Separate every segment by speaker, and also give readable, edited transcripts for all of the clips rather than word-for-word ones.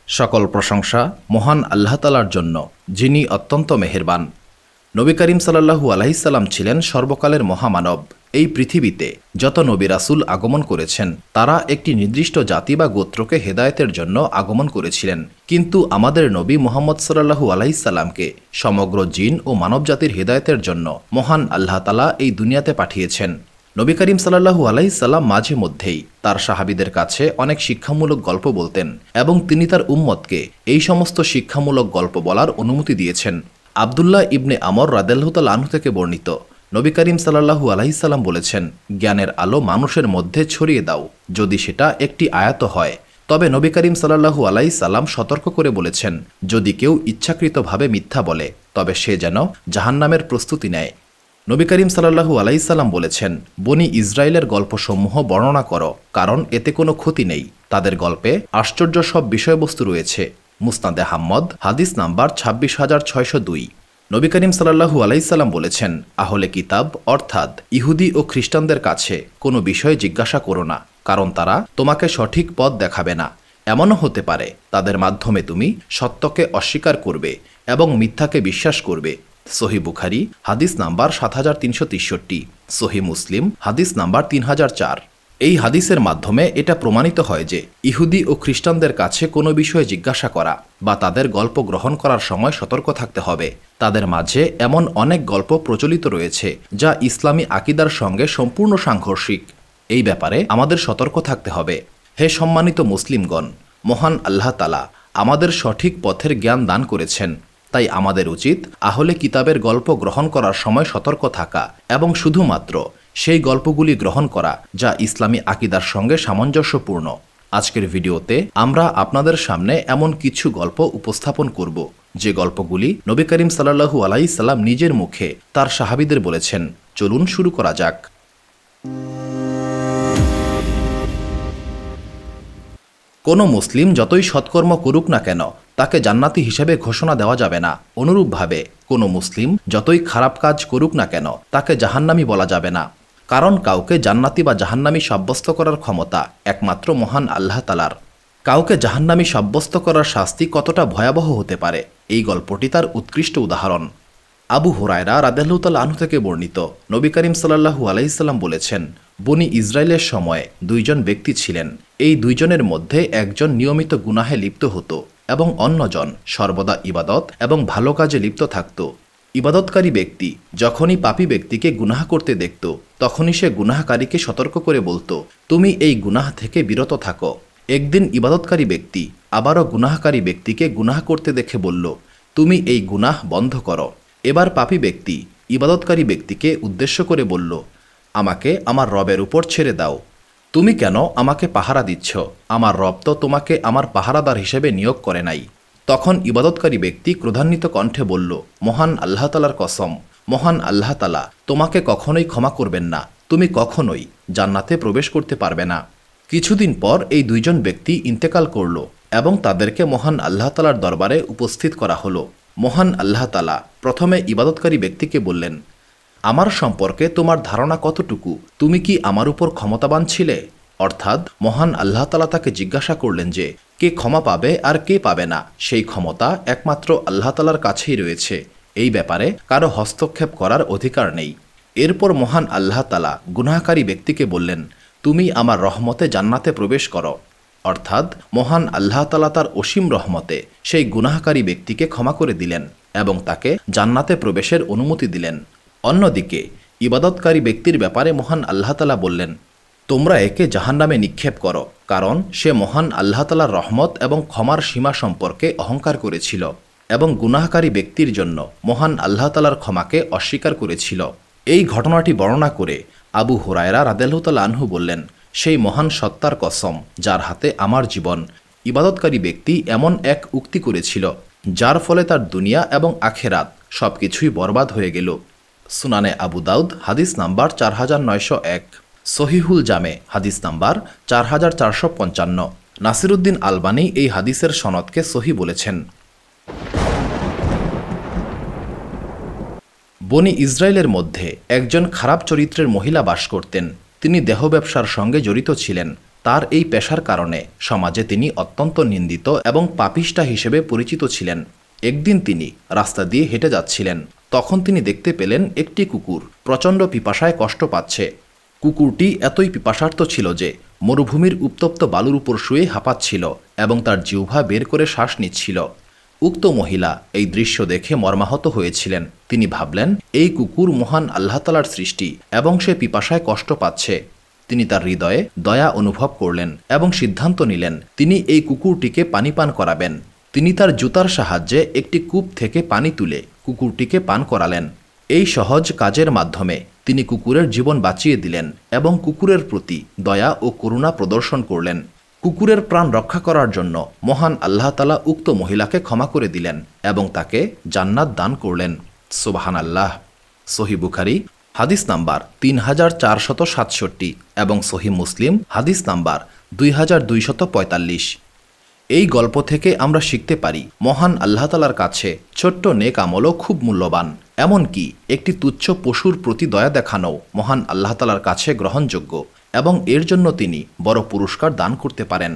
Speaker 1: সকল প্রশংসা মহান আল্লাহ তাআলার জন্য, যিনি অত্যন্ত মেহেরবান। নবী করিম সাল্লাল্লাহু আলাইহি সাল্লাম ছিলেন সর্বকালের মহামানব। এই পৃথিবীতে যত নবী রাসূল আগমন করেছেন, তারা একটি নির্দিষ্ট জাতি বা গোত্রকে হেদায়েতের জন্য আগমন করেছিলেন। কিন্তু আমাদের নবী মুহাম্মদ সাল্লাল্লাহু আলাইহি সাল্লামকে সমগ্র জিন ও মানবজাতির হেদায়েতের জন্য মহান আল্লাহ তাআলা এই দুনিয়াতে পাঠিয়েছেন। নবী করিম সাল্লাল্লাহু আলাইহি সাল্লাম মাঝে মধ্যেই তার সাহাবীদের কাছে অনেক শিক্ষামূলক গল্প বলতেন এবং তিনি তার উম্মতকে এই সমস্ত শিক্ষামূলক গল্প বলার অনুমতি দিয়েছেন। আব্দুল্লাহ ইবনে আমর রাদিয়াল্লাহু তাআলা আনহু থেকে বর্ণিত, নবী করিম সাল্লাল্লাহু আলাইহি সাল্লাম বলেছেন, জ্ঞানের আলো মানুষের মধ্যে ছড়িয়ে দাও, যদি সেটা একটি আয়াত হয়। তবে নবী করিম সাল্লাল্লাহু আলাইহি সাল্লাম সতর্ক করে বলেছেন, যদি কেউ ইচ্ছাকৃতভাবে মিথ্যা বলে, তবে সে যেন জাহান্নামের প্রস্তুতি নেয়। নবী করিম সাল্লাল্লাহু আলাইহি সাল্লাম বলেছেন, বনি ইসরায়েলের গল্পসমূহ বর্ণনা করো, কারণ এতে কোনো ক্ষতি নেই। তাদের গল্পে আশ্চর্য সব বিষয়বস্তু রয়েছে। মুসনাদে আহমদ, হাদিস নাম্বার ২৬,৬০২। নবী করিম সাল্লাল্লাহু আলাইহি সাল্লাম বলেছেন, আহলে কিতাব অর্থাৎ ইহুদি ও খ্রিস্টানদের কাছে কোনো বিষয়ে জিজ্ঞাসা করো না, কারণ তারা তোমাকে সঠিক পথ দেখাবে না। এমনও হতে পারে তাদের মাধ্যমে তুমি সত্যকে অস্বীকার করবে এবং মিথ্যাকে বিশ্বাস করবে। সহি বুখারী হাদিস নাম্বার ৭৩৬৩, সহি মুসলিম হাদিস নাম্বার ৩০০৪। এই হাদিসের মাধ্যমে এটা প্রমাণিত হয় যে ইহুদি ও খ্রিস্টানদের কাছে কোনো বিষয়ে জিজ্ঞাসা করা বা তাদের গল্প গ্রহণ করার সময় সতর্ক থাকতে হবে। তাদের মাঝে এমন অনেক গল্প প্রচলিত রয়েছে যা ইসলামী আকিদার সঙ্গে সম্পূর্ণ সাংঘর্ষিক। এই ব্যাপারে আমাদের সতর্ক থাকতে হবে। হে সম্মানিত মুসলিমগণ, মহান আল্লাহ তাআলা আমাদের সঠিক পথের জ্ঞান দান করেছেন। তাই আমাদের উচিত আহলে কিতাবের গল্প গ্রহণ করার সময় সতর্ক থাকা এবং শুধুমাত্র সেই গল্পগুলি গ্রহণ করা যা ইসলামী আকিদার সঙ্গে সামঞ্জস্যপূর্ণ। আজকের ভিডিওতে আমরা আপনাদের সামনে এমন কিছু গল্প উপস্থাপন করব যে গল্পগুলি নবী করিম সাল্লাল্লাহু আলাইহি সাল্লাম নিজের মুখে তার সাহাবীদের বলেছেন। চলুন শুরু করা যাক। কোনো মুসলিম যতই সৎকর্ম করুক না কেন, তাকে জান্নাতি হিসেবে ঘোষণা দেওয়া যাবে না। অনুরূপভাবে কোনো মুসলিম যতই খারাপ কাজ করুক না কেন, তাকে জাহান্নামী বলা যাবে না। কারণ কাউকে জান্নাতি বা জাহান্নামী সাব্যস্ত করার ক্ষমতা একমাত্র মহান আল্লাহ তাআলার। কাউকে জাহান্নামী সাব্যস্ত করার শাস্তি কতটা ভয়াবহ হতে পারে, এই গল্পটি তার উৎকৃষ্ট উদাহরণ। আবু হুরায়রা রাদিয়াল্লাহু তাআলা আনহু থেকে বর্ণিত, নবী করিম সাল্লাল্লাহু আলাইহি সাল্লাম বলেছেন, বনি ইসরায়েলের সময়ে দুইজন ব্যক্তি ছিলেন। এই দুইজনের মধ্যে একজন নিয়মিত গুনাহে লিপ্ত হতো এবং অন্যজন সর্বদা ইবাদত এবং ভালো কাজে লিপ্ত থাকত। ইবাদতকারী ব্যক্তি যখনই পাপী ব্যক্তিকে গুনাহ করতে দেখত, তখনই সে গুনাহকারীকে সতর্ক করে বলতো, তুমি এই গুনাহ থেকে বিরত থাকো। একদিন ইবাদতকারী ব্যক্তি আবারও গুনাহকারী ব্যক্তিকে গুনাহ করতে দেখে বলল, তুমি এই গুনাহ বন্ধ করো। এবার পাপী ব্যক্তি ইবাদতকারী ব্যক্তিকে উদ্দেশ্য করে বলল, আমাকে আমার রবের উপর ছেড়ে দাও। তুমি কেন আমাকে পাহারা দিচ্ছ? আমার রব তো তোমাকে আমার পাহারাদার হিসেবে নিয়োগ করে নাই। তখন ইবাদতকারী ব্যক্তি ক্রোধান্বিত কণ্ঠে বলল, মহান আল্লাহ তাআলার কসম, মহান আল্লাহ তাআলা তোমাকে কখনোই ক্ষমা করবেন না। তুমি কখনোই জান্নাতে প্রবেশ করতে পারবে না। কিছুদিন পর এই দুইজন ব্যক্তি ইন্তেকাল করল এবং তাদেরকে মহান আল্লাহ তাআলার দরবারে উপস্থিত করা হলো। মহান আল্লাহ তাআলা প্রথমে ইবাদতকারী ব্যক্তিকে বললেন, আমার সম্পর্কে তোমার ধারণা কতটুকু? তুমি কি আমার উপর ক্ষমতাবান ছিলে? অর্থাৎ মহান আল্লাহ তাআলা তাকে জিজ্ঞাসা করলেন যে কে ক্ষমা পাবে আর কে পাবে না, সেই ক্ষমতা একমাত্র আল্লাহ তাআলার কাছেই রয়েছে। এই ব্যাপারে কারো হস্তক্ষেপ করার অধিকার নেই। এরপর মহান আল্লাহ তাআলা গুনাহকারী ব্যক্তিকে বললেন, তুমি আমার রহমতে জান্নাতে প্রবেশ করো। অর্থাৎ মহান আল্লাহ তাআলা তার অসীম রহমতে সেই গুনাহকারী ব্যক্তিকে ক্ষমা করে দিলেন এবং তাকে জান্নাতে প্রবেশের অনুমতি দিলেন। অন্যদিকে ইবাদতকারী ব্যক্তির ব্যাপারে মহান আল্লাহ তাআলা বললেন, তোমরা একে জাহান্নামে নিক্ষেপ করো, কারণ সে মহান আল্লাহ তাআলার রহমত এবং ক্ষমার সীমা সম্পর্কে অহংকার করেছিল এবং গুনাহকারী ব্যক্তির জন্য মহান আল্লাহ তাআলার ক্ষমাকে অস্বীকার করেছিল। এই ঘটনাটি বর্ণনা করে আবু হুরায়রা রাদিয়াল্লাহু তাআলা আনহু বললেন, সেই মহান সত্তার কসম যার হাতে আমার জীবন, ইবাদতকারী ব্যক্তি এমন এক উক্তি করেছিল যার ফলে তার দুনিয়া এবং আখেরাত সবকিছুই বরবাদ হয়ে গেল। সুনানে আবু দাউদ হাদিস নাম্বার ৪৯০১, সহিহুল জামে হাদিস নাম্বার ৪৪৫৫। নাসিরুদ্দিন আলবানী এই হাদিসের সনদকে সহি বলেছেন। বনি ইসরায়েলের মধ্যে একজন খারাপ চরিত্রের মহিলা বাস করতেন। তিনি দেহ ব্যবসার সঙ্গে জড়িত ছিলেন। তার এই পেশার কারণে সমাজে তিনি অত্যন্ত নিন্দিত এবং পাপিষ্ঠা হিসেবে পরিচিত ছিলেন। একদিন তিনি রাস্তা দিয়ে হেঁটে যাচ্ছিলেন। তখন তিনি দেখতে পেলেন একটি কুকুর প্রচণ্ড পিপাসায় কষ্ট পাচ্ছে। কুকুরটি এতই পিপাসার্ত ছিল যে মরুভূমির উত্তপ্ত বালুর উপর শুয়ে হাঁপাচ্ছিল এবং তার জিহ্বা বের করে শ্বাস নিচ্ছিল। উক্ত মহিলা এই দৃশ্য দেখে মর্মাহত হয়েছিলেন। তিনি ভাবলেন, এই কুকুর মহান আল্লাহ তাআলার সৃষ্টি এবং সে পিপাসায় কষ্ট পাচ্ছে। তিনি তার হৃদয়ে দয়া অনুভব করলেন এবং সিদ্ধান্ত নিলেন তিনি এই কুকুরটিকে পানি পান করাবেন। তিনি তার জুতার সাহায্যে একটি কূপ থেকে পানি তুলে কুকুরটিকে পান করালেন। এই সহজ কাজের মাধ্যমে তিনি কুকুরের জীবন বাঁচিয়ে দিলেন এবং কুকুরের প্রতি দয়া ও করুণা প্রদর্শন করলেন। কুকুরের প্রাণ রক্ষা করার জন্য মহান আল্লাহ তাআলা উক্ত মহিলাকে ক্ষমা করে দিলেন এবং তাকে জান্নাত দান করলেন। সুবহানাল্লাহ। সহিহ বুখারী হাদিস নাম্বার 3467 এবং সহিহ মুসলিম হাদিস নাম্বার 2245। এই গল্প থেকে আমরা শিখতে পারি মহান আল্লাহ তাআলার কাছে ছোট্ট নেক আমলও খুব মূল্যবান। এমনকি একটি তুচ্ছ পশুর প্রতি দয়া দেখানো মহান আল্লাহ তাআলার কাছে গ্রহণযোগ্য এবং এর জন্য তিনি বড় পুরস্কার দান করতে পারেন।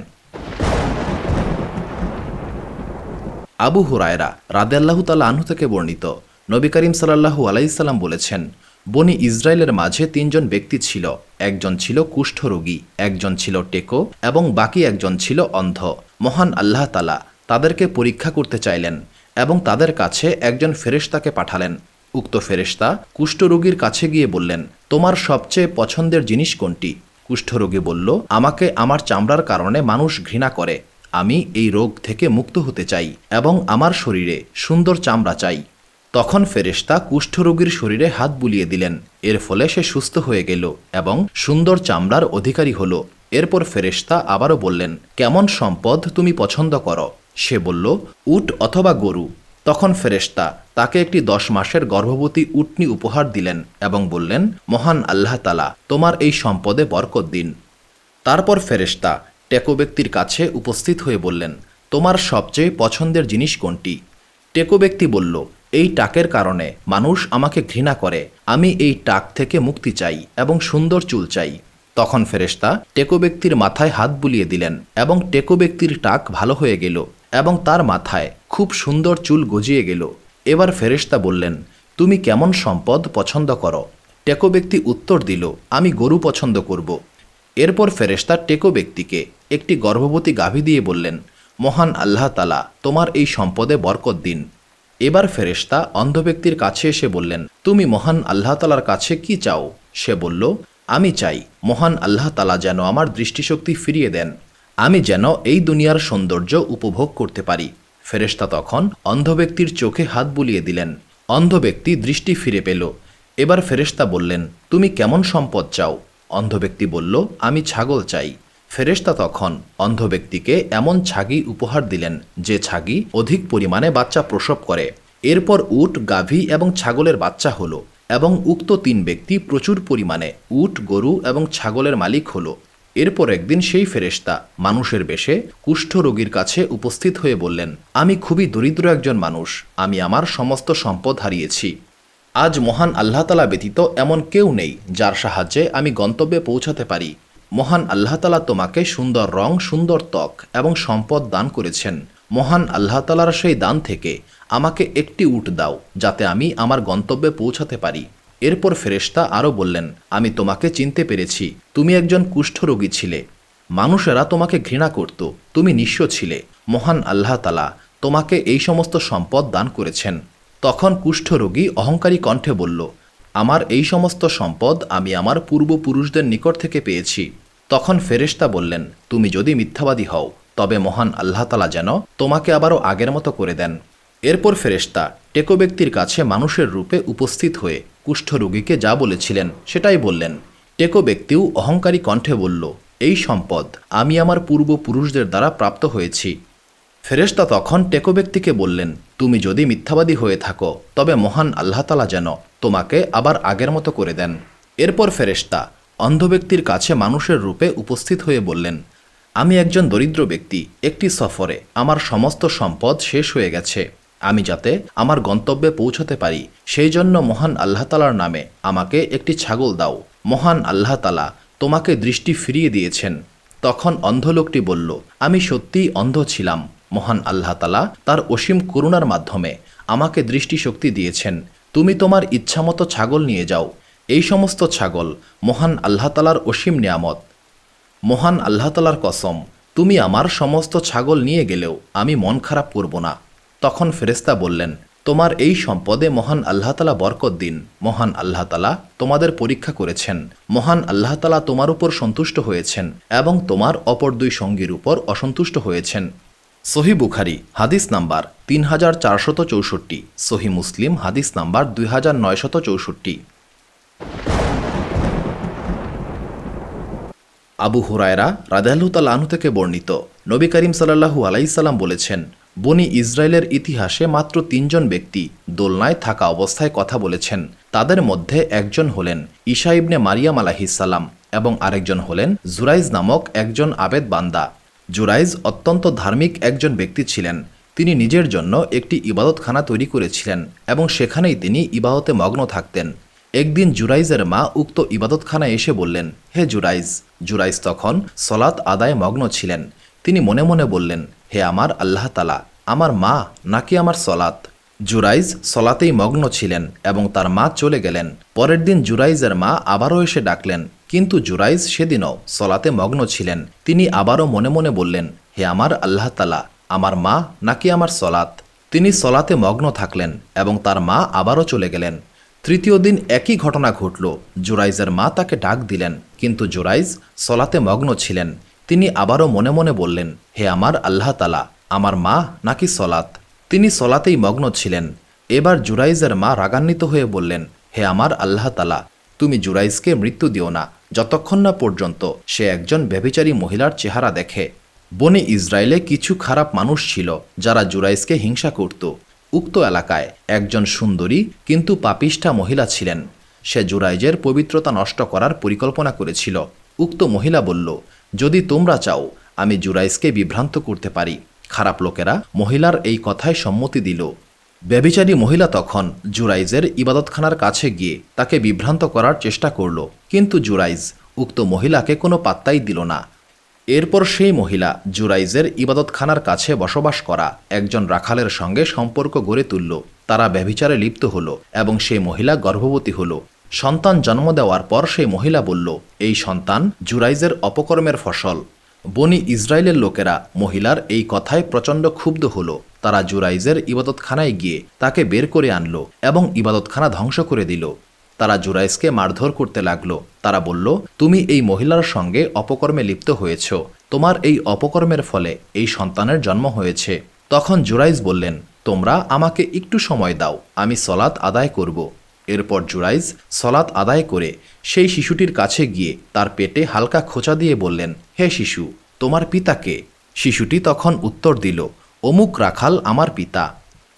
Speaker 1: আবু হুরায়রা রাদিয়াল্লাহু তাআলা আনহু থেকে বর্ণিত, নবী করিম সাল্লাল্লাহু আলাইহি সাল্লাম বলেছেন, বনি ইসরায়েলের মাঝে 3 জন ব্যক্তি ছিল। একজন ছিল কুষ্ঠরোগী, একজন ছিল টেকো এবং বাকি একজন ছিল অন্ধ। মহান আল্লাহ তাআলা তাদেরকে পরীক্ষা করতে চাইলেন এবং তাদের কাছে একজন ফেরেশতাকে পাঠালেন। উক্ত ফেরেশতা কুষ্ঠরোগীর কাছে গিয়ে বললেন, তোমার সবচেয়ে পছন্দের জিনিস কোনটি? কুষ্ঠরোগী বলল, আমাকে আমার চামড়ার কারণে মানুষ ঘৃণা করে। আমি এই রোগ থেকে মুক্ত হতে চাই এবং আমার শরীরে সুন্দর চামড়া চাই। তখন ফেরেশতা কুষ্ঠরোগীর শরীরে হাত বুলিয়ে দিলেন। এর ফলে সে সুস্থ হয়ে গেল এবং সুন্দর চামড়ার অধিকারী হল। এরপর ফেরেশতা আবারও বললেন, কেমন সম্পদ তুমি পছন্দ করো? সে বলল, উট অথবা গরু। তখন ফেরেশতা তাকে একটি 10 মাসের গর্ভবতী উটনি উপহার দিলেন এবং বললেন, মহান আল্লাহ তাআলা তোমার এই সম্পদে বরকত দিন। তারপর ফেরেশতা টেকো ব্যক্তির কাছে উপস্থিত হয়ে বললেন, তোমার সবচেয়ে পছন্দের জিনিস কোনটি? টেকো ব্যক্তি বলল, এই টাকের কারণে মানুষ আমাকে ঘৃণা করে। আমি এই টাক থেকে মুক্তি চাই এবং সুন্দর চুল চাই। তখন ফেরেশতা টেকো ব্যক্তির মাথায় হাত বুলিয়ে দিলেন এবং টেকো ব্যক্তির টাক ভালো হয়ে গেল এবং তার মাথায় খুব সুন্দর চুল গজিয়ে গেল। এবার ফেরেশতা বললেন, তুমি কেমন সম্পদ পছন্দ করো? টেকো ব্যক্তি উত্তর দিল, আমি গরু পছন্দ করব। এরপর ফেরেশতা টেকো ব্যক্তিকে একটি গর্ভবতী গাভী দিয়ে বললেন, মহান আল্লাহ তাআলা তোমার এই সম্পদে বরকত দিন। এবার ফেরেশতা অন্ধ ব্যক্তির কাছে এসে বললেন, তুমি মহান আল্লাহ তাআলার কাছে কি চাও? সে বলল, আমি চাই মহান আল্লাহ তাআলা যেন আমার দৃষ্টিশক্তি ফিরিয়ে দেন, আমি যেন এই দুনিয়ার সৌন্দর্য উপভোগ করতে পারি। ফেরেশতা তখন অন্ধ ব্যক্তির চোখে হাত বুলিয়ে দিলেন। অন্ধ ব্যক্তি দৃষ্টি ফিরে পেল। এবার ফেরেশতা বললেন, তুমি কেমন সম্পদ চাও? অন্ধ ব্যক্তি বলল, আমি ছাগল চাই। ফেরেশতা তখন অন্ধ ব্যক্তিকে এমন ছাগি উপহার দিলেন যে ছাগি অধিক পরিমাণে বাচ্চা প্রসব করে। এরপর উট, গাভী এবং ছাগলের বাচ্চা হলো এবং উক্ত 3 ব্যক্তি প্রচুর পরিমাণে উট, গরু এবং ছাগলের মালিক হলো। এরপর একদিন সেই ফেরেশতা মানুষের বেশে কুষ্ঠরোগীর কাছে উপস্থিত হয়ে বললেন, আমি খুবই দরিদ্র একজন মানুষ, আমি আমার সমস্ত সম্পদ হারিয়েছি। আজ মহান আল্লাহ তাআলা ব্যতীত এমন কেউ নেই যার সাহায্যে আমি গন্তব্যে পৌঁছাতে পারি। মহান আল্লাহ তাআলা তোমাকে সুন্দর রং, সুন্দর ত্বক এবং সম্পদ দান করেছেন। মহান আল্লাহ তাআলার সেই দান থেকে আমাকে একটি উট দাও যাতে আমি আমার গন্তব্যে পৌঁছাতে পারি। এরপর ফেরেশতা আরও বললেন, আমি তোমাকে চিনতে পেরেছি, তুমি একজন কুষ্ঠরোগী ছিলে। মানুষেরা তোমাকে ঘৃণা করত, তুমি নিঃস্ব ছিলে। মহান আল্লাহ তাআলা তোমাকে এই সমস্ত সম্পদ দান করেছেন। তখন কুষ্ঠরোগী অহংকারী কণ্ঠে বলল, আমার এই সমস্ত সম্পদ আমি আমার পূর্বপুরুষদের নিকট থেকে পেয়েছি। তখন ফেরেশতা বললেন, তুমি যদি মিথ্যাবাদী হও তবে মহান আল্লাহ তাআলা যেন তোমাকে আবারও আগের মতো করে দেন। এরপর ফেরেশতা টেকো ব্যক্তির কাছে মানুষের রূপে উপস্থিত হয়ে কুষ্ঠরোগীকে যা বলেছিলেন সেটাই বললেন। টেকো ব্যক্তিও অহংকারী কণ্ঠে বলল, এই সম্পদ আমি আমার পূর্বপুরুষদের দ্বারা প্রাপ্ত হয়েছি। ফেরেশতা তখন টেকো ব্যক্তিকে বললেন, তুমি যদি মিথ্যাবাদী হয়ে থাকো তবে মহান আল্লাহ তাআলা যেন তোমাকে আবার আগের মতো করে দেন। এরপর ফেরেশতা অন্ধ ব্যক্তির কাছে মানুষের রূপে উপস্থিত হয়ে বললেন, আমি একজন দরিদ্র ব্যক্তি, একটি সফরে আমার সমস্ত সম্পদ শেষ হয়ে গেছে। আমি যাতে আমার গন্তব্যে পৌঁছতে পারি সেই জন্য মহান আল্লাহ তাআলার নামে আমাকে একটি ছাগল দাও। মহান আল্লাহ তাআলা তোমাকে দৃষ্টি ফিরিয়ে দিয়েছেন। তখন অন্ধ লোকটি বলল, আমি সত্যিই অন্ধ ছিলাম। মহান আল্লাহ তাআলা তার অসীম করুণার মাধ্যমে আমাকে দৃষ্টিশক্তি দিয়েছেন। তুমি তোমার ইচ্ছামতো ছাগল নিয়ে যাও। এই সমস্ত ছাগল মহান আল্লাহ তাআলার অসীম নিয়ামত। মহান আল্লাহ তাআলার কসম, তুমি আমার সমস্ত ছাগল নিয়ে গেলেও আমি মন খারাপ করব না। তখন ফেরেশতা বললেন, তোমার এই সম্পদে মহান আল্লাহ তাআলা বরকত দিন। মহান আল্লাহ তাআলা তোমাদের পরীক্ষা করেছেন। মহান আল্লাহ তাআলা তোমার উপর সন্তুষ্ট হয়েছেন এবং তোমার অপর দুই সঙ্গীর উপর অসন্তুষ্ট হয়েছেন। সহিহ বুখারী হাদিস নাম্বার 3464, সহিহ মুসলিম হাদিস নাম্বার 2964। আবু হুরায়রা রাদিয়াল্লাহু তাআলা আনহু থেকে বর্ণিত, নবী করিম সাল্লাল্লাহু আলাইহি সাল্লাম বলেছেন, বনি ইসরায়েলের ইতিহাসে মাত্র 3 জন ব্যক্তি দোলনায় থাকা অবস্থায় কথা বলেছেন। তাদের মধ্যে একজন হলেন ঈসা ইবনে মারিয়াম আলাইহিস সালাম এবং আরেকজন হলেন জুরাইজ নামক একজন আবেদ বান্দা। জুরাইজ অত্যন্ত ধার্মিক একজন ব্যক্তি ছিলেন। তিনি নিজের জন্য একটি ইবাদতখানা তৈরি করেছিলেন এবং সেখানেই তিনি ইবাদতে মগ্ন থাকতেন। একদিন জুরাইজের মা উক্ত ইবাদতখানায় এসে বললেন, হে জুরাইজ। জুরাইজ তখন সলাত আদায় মগ্ন ছিলেন। তিনি মনে মনে বললেন, হে আমার আল্লাহ তাআলা, আমার মা নাকি আমার সলাত? জুরাইজ সলাতেই মগ্ন ছিলেন এবং তার মা চলে গেলেন। পরের দিন জুরাইজের মা আবারও এসে ডাকলেন, কিন্তু জুরাইজ সেদিনও সলাতে মগ্ন ছিলেন। তিনি আবারও মনে মনে বললেন, হে আমার আল্লাহ তাআলা, আমার মা নাকি আমার সলাত? তিনি সলাতে মগ্ন থাকলেন এবং তার মা আবারও চলে গেলেন। তৃতীয় দিন একই ঘটনা ঘটল। জুরাইজের মা তাকে ডাক দিলেন, কিন্তু জুরাইজ সলাতে মগ্ন ছিলেন। তিনি আবারও মনে মনে বললেন, হে আমার আল্লাহ তাআলা, আমার মা নাকি সলাত? তিনি সলাতেই মগ্ন ছিলেন। এবার জুরাইজের মা রাগান্বিত হয়ে বললেন, হে আমার আল্লাহ তাআলা, তুমি জুরাইজকে মৃত্যু দিও না, যতক্ষণ না পর্যন্ত সে একজন ব্যভিচারী মহিলার চেহারা দেখে। বনি ইসরায়েলে কিছু খারাপ মানুষ ছিল যারা জুরাইজকে হিংসা করত। উক্ত এলাকায় একজন সুন্দরী কিন্তু পাপিষ্ঠা মহিলা ছিলেন। সে জুরাইজের পবিত্রতা নষ্ট করার পরিকল্পনা করেছিল। উক্ত মহিলা বলল, যদি তোমরা চাও আমি জুরাইজকে বিভ্রান্ত করতে পারি। খারাপ লোকেরা মহিলার এই কথায় সম্মতি দিল। ব্যভিচারী মহিলা তখন জুরাইজের ইবাদতখানার কাছে গিয়ে তাকে বিভ্রান্ত করার চেষ্টা করল, কিন্তু জুরাইজ উক্ত মহিলাকে কোনো পাত্তাই দিল না। এরপর সেই মহিলা জুরাইজের ইবাদতখানার কাছে বসবাস করা একজন রাখালের সঙ্গে সম্পর্ক গড়ে তুলল। তারা ব্যভিচারে লিপ্ত হল এবং সেই মহিলা গর্ভবতী হল। সন্তান জন্ম দেওয়ার পর সেই মহিলা বলল, এই সন্তান জুরাইজের অপকর্মের ফসল। বনি ইসরায়েলের লোকেরা মহিলার এই কথায় প্রচণ্ড ক্ষুব্ধ হল। তারা জুরাইজের ইবাদতখানায় গিয়ে তাকে বের করে আনল এবং ইবাদতখানা ধ্বংস করে দিল। তারা জুরাইজকে মারধর করতে লাগলো। তারা বলল, তুমি এই মহিলার সঙ্গে অপকর্মে লিপ্ত হয়েছ। তোমার এই অপকর্মের ফলে এই সন্তানের জন্ম হয়েছে। তখন জুরাইজ বললেন, তোমরা আমাকে একটু সময় দাও, আমি সলাত আদায় করব। এরপর জুরাইজ সলাত আদায় করে সেই শিশুটির কাছে গিয়ে তার পেটে হালকা খোঁচা দিয়ে বললেন, হে শিশু, তোমার পিতা কে? শিশুটি তখন উত্তর দিল, অমুক রাখাল আমার পিতা।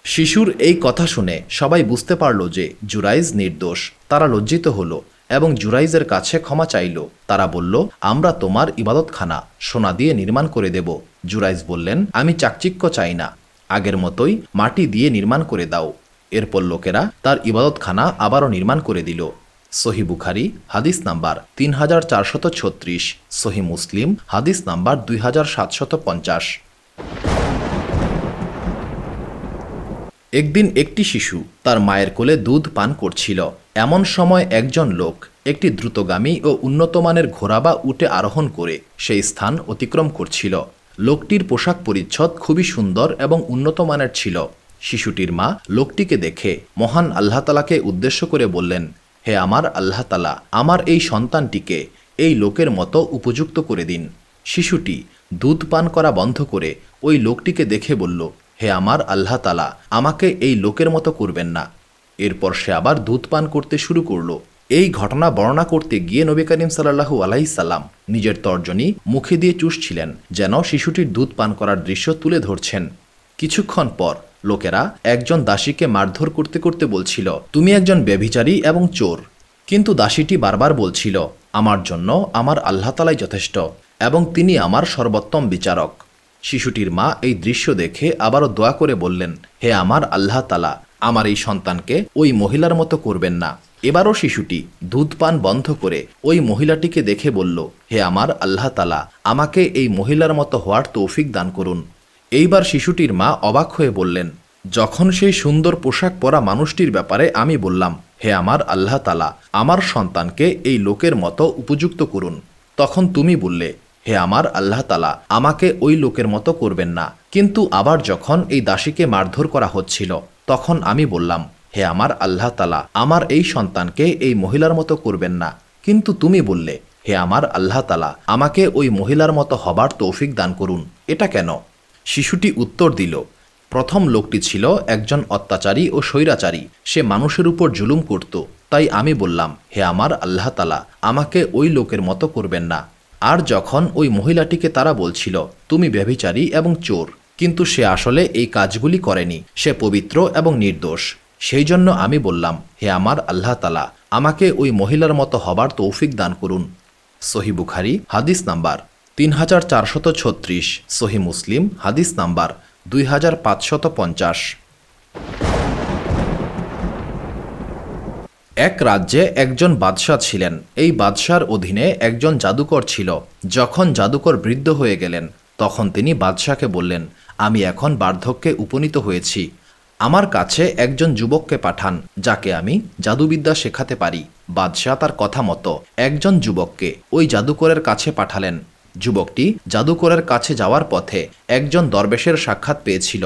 Speaker 1: শিশুর এই কথা শুনে সবাই বুঝতে পারল যে জুরাইজ নির্দোষ। তারা লজ্জিত হল এবং জুরাইজের কাছে ক্ষমা চাইল। তারা বলল, আমরা তোমার ইবাদতখানা সোনা দিয়ে নির্মাণ করে দেব। জুরাইজ বললেন, আমি চাকচিক্য চাই না, আগের মতোই মাটি দিয়ে নির্মাণ করে দাও। এরপর লোকেরা তার ইবাদতখানা আবারও নির্মাণ করে দিল। সহিহ বুখারী হাদিস নাম্বার 3436, সহিহ মুসলিম হাদিস নাম্বার 2750। একদিন একটি শিশু তার মায়ের কোলে দুধ পান করছিল। এমন সময় একজন লোক একটি দ্রুতগামী ও উন্নতমানের ঘোড়া বা উটে আরোহণ করে সেই স্থান অতিক্রম করছিল। লোকটির পোশাক পরিচ্ছদ খুবই সুন্দর এবং উন্নতমানের ছিল। শিশুটির মা লোকটিকে দেখে মহান আল্লাহ তাআলাকে উদ্দেশ্য করে বললেন, হে আমার আল্লাহ তাআলা, আমার এই সন্তানটিকে এই লোকের মতো উপযুক্ত করে দিন। শিশুটি দুধ পান করা বন্ধ করে ওই লোকটিকে দেখে বলল, হে আমার আল্লাহ তাআলা, আমাকে এই লোকের মতো করবেন না। এরপর সে আবার দুধ পান করতে শুরু করল। এই ঘটনা বর্ণনা করতে গিয়ে নবী করিম সাল্লাল্লাহু আলাইহি সাল্লাম নিজের তর্জনী মুখে দিয়ে চুষছিলেন, যেন শিশুটির দুধ পান করার দৃশ্য তুলে ধরছেন। কিছুক্ষণ পর লোকেরা একজন দাসীকে মারধর করতে করতে বলছিল, তুমি একজন ব্যভিচারী এবং চোর। কিন্তু দাসীটি বারবার বলছিল, আমার জন্য আমার আল্লাহ তাআলাই যথেষ্ট এবং তিনি আমার সর্বোত্তম বিচারক। শিশুটির মা এই দৃশ্য দেখে আবারও দোয়া করে বললেন, হে আমার আল্লাহ তাআলা, আমার এই সন্তানকে ওই মহিলার মতো করবেন না। এবারও শিশুটি দুধ পান বন্ধ করে ওই মহিলাটিকে দেখে বলল, হে আমার আল্লাহ তাআলা, আমাকে এই মহিলার মতো হওয়ার তৌফিক দান করুন। এইবার শিশুটির মা অবাক হয়ে বললেন, যখন সেই সুন্দর পোশাক পরা মানুষটির ব্যাপারে আমি বললাম, হে আমার আল্লাহ তাআলা, আমার সন্তানকে এই লোকের মতো উপযুক্ত করুন, তখন তুমি বললে, হে আমার আল্লাহ তাআলা, আমাকে ওই লোকের মতো করবেন না। কিন্তু আবার যখন এই দাসীকে মারধর করা হচ্ছিল, তখন আমি বললাম, হে আমার আল্লাহ তাআলা, আমার এই সন্তানকে এই মহিলার মতো করবেন না। কিন্তু তুমি বললে, হে আমার আল্লাহ তাআলা, আমাকে ওই মহিলার মতো হবার তৌফিক দান করুন। এটা কেন? শিশুটি উত্তর দিল, প্রথম লোকটি ছিল একজন অত্যাচারী ও স্বৈরাচারী, সে মানুষের উপর জুলুম করত। তাই আমি বললাম, হে আমার আল্লাহ তাআলা, আমাকে ওই লোকের মতো করবেন না। আর যখন ওই মহিলাটিকে তারা বলছিল, তুমি ব্যভিচারী এবং চোর, কিন্তু সে আসলে এই কাজগুলি করেনি, সে পবিত্র এবং নির্দোষ, সেই জন্য আমি বললাম, হে আমার আল্লাহ তাআলা, আমাকে ওই মহিলার মতো হবার তৌফিক দান করুন। সহিহ বুখারী হাদিস নাম্বার 3436, সহিহ মুসলিম হাদিস নাম্বার 2550। এক রাজ্যে একজন বাদশাহ ছিলেন। এই বাদশার অধীনে একজন জাদুকর ছিল। যখন জাদুকর বৃদ্ধ হয়ে গেলেন, তখন তিনি বাদশাকে বললেন, আমি এখন বার্ধক্যে উপনীত হয়েছি, আমার কাছে একজন যুবককে পাঠান, যাকে আমি জাদুবিদ্যা শেখাতে পারি। বাদশাহ তার কথা মতো একজন যুবককে ওই জাদুকরের কাছে পাঠালেন। যুবকটি জাদুকরের কাছে যাওয়ার পথে একজন দরবেশের সাক্ষাৎ পেয়েছিল।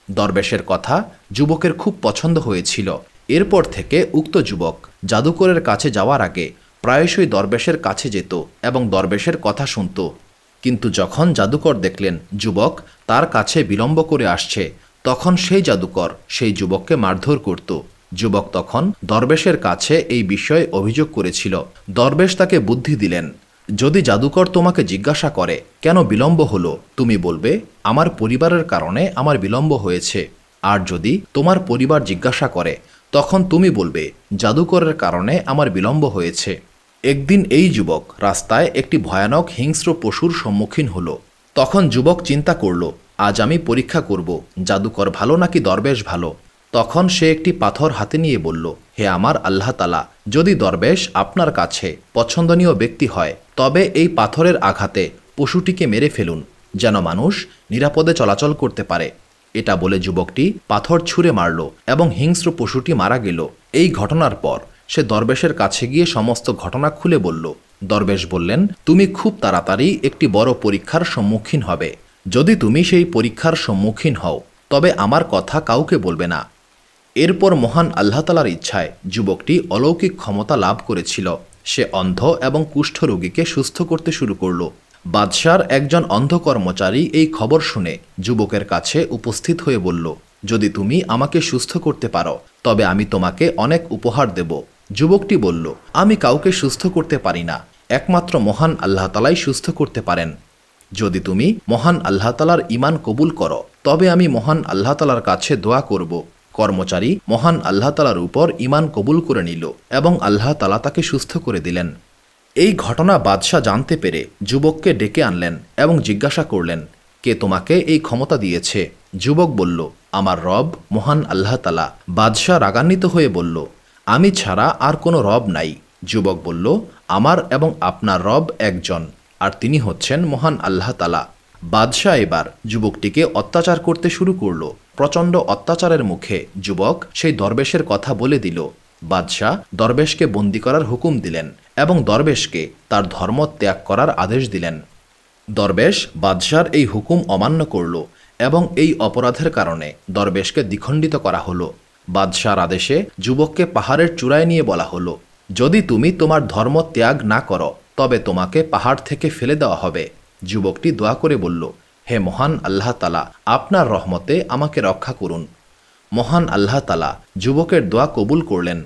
Speaker 1: দরবেশের কথা যুবকের খুব পছন্দ হয়েছিল। এরপর থেকে উক্ত যুবক জাদুকরের কাছে যাওয়ার আগে প্রায়শই দরবেশের কাছে যেত এবং দরবেশের কথা শুনত। কিন্তু যখন জাদুকর দেখলেন যুবক তার কাছে বিলম্ব করে আসছে, তখন সেই জাদুকর সেই যুবককে মারধর করত। যুবক তখন দরবেশের কাছে এই বিষয়ে অভিযোগ করেছিল। দরবেশ তাকে বুদ্ধি দিলেন, যদি জাদুকর তোমাকে জিজ্ঞাসা করে কেন বিলম্ব হলো, তুমি বলবে, আমার পরিবারের কারণে আমার বিলম্ব হয়েছে। আর যদি তোমার পরিবার জিজ্ঞাসা করে, তখন তুমি বলবে, জাদুকরের কারণে আমার বিলম্ব হয়েছে। একদিন এই যুবক রাস্তায় একটি ভয়ানক হিংস্র পশুর সম্মুখীন হলো। তখন যুবক চিন্তা করল, আজ আমি পরীক্ষা করব, জাদুকর ভালো নাকি দরবেশ ভালো। তখন সে একটি পাথর হাতে নিয়ে বলল, হে আমার আল্লাহ তাআলা, যদি দরবেশ আপনার কাছে পছন্দনীয় ব্যক্তি হয়, তবে এই পাথরের আঘাতে পশুটিকে মেরে ফেলুন, যেন মানুষ নিরাপদে চলাচল করতে পারে। এটা বলে যুবকটি পাথর ছুঁড়ে মারল এবং হিংস্র পশুটি মারা গেল। এই ঘটনার পর সে দরবেশের কাছে গিয়ে সমস্ত ঘটনা খুলে বলল। দরবেশ বললেন, তুমি খুব তাড়াতাড়ি একটি বড় পরীক্ষার সম্মুখীন হবে। যদি তুমি সেই পরীক্ষার সম্মুখীন হও, তবে আমার কথা কাউকে বলবে না। এরপর মহান আল্লাহ তাআলার ইচ্ছায় যুবকটি অলৌকিক ক্ষমতা লাভ করেছিল। সে অন্ধ এবং কুষ্ঠ রোগীকে সুস্থ করতে শুরু করল। বাদশার একজন অন্ধ কর্মচারী এই খবর শুনে যুবকের কাছে উপস্থিত হয়ে বলল, যদি তুমি আমাকে সুস্থ করতে পারো, তবে আমি তোমাকে অনেক উপহার দেব। যুবকটি বলল, আমি কাউকে সুস্থ করতে পারি না, একমাত্র মহান আল্লাহ তাআলাই সুস্থ করতে পারেন। যদি তুমি মহান আল্লাহ তাআলার ঈমান কবুল করো, তবে আমি মহান আল্লাহ তাআলার কাছে দোয়া করব। কর্মচারী মহান আল্লাহ তাআলার উপর ঈমান কবুল করে নিল এবং আল্লাহ তাআলা তাকে সুস্থ করে দিলেন। এই ঘটনা বাদশাহ জানতে পেরে যুবককে ডেকে আনলেন এবং জিজ্ঞাসা করলেন, কে তোমাকে এই ক্ষমতা দিয়েছে? যুবক বলল, আমার রব মহান আল্লাহ তাআলা। বাদশাহ রাগান্বিত হয়ে বলল, আমি ছাড়া আর কোনো রব নাই। যুবক বলল, আমার এবং আপনার রব একজন, আর তিনি হচ্ছেন মহান আল্লাহ তাআলা। বাদশাহ এবার যুবকটিকে অত্যাচার করতে শুরু করল। প্রচণ্ড অত্যাচারের মুখে যুবক সেই দরবেশের কথা বলে দিল। বাদশাহ দরবেশকে বন্দী করার হুকুম দিলেন এবং দরবেশকে তার ধর্ম ত্যাগ করার আদেশ দিলেন। দরবেশ বাদশার এই হুকুম অমান্য করল এবং এই অপরাধের কারণে দরবেশকে দ্বিখণ্ডিত করা হলো। বাদশার আদেশে যুবককে পাহাড়ের চূড়ায় নিয়ে বলা হলো, যদি তুমি তোমার ধর্ম ত্যাগ না করো, তবে তোমাকে পাহাড় থেকে ফেলে দেওয়া হবে। যুবকটি দোয়া করে বলল, হে মহান আল্লাহ তাআলা, আপনার রহমতে আমাকে রক্ষা করুন। মহান আল্লাহ তাআলা যুবকের দোয়া কবুল করলেন।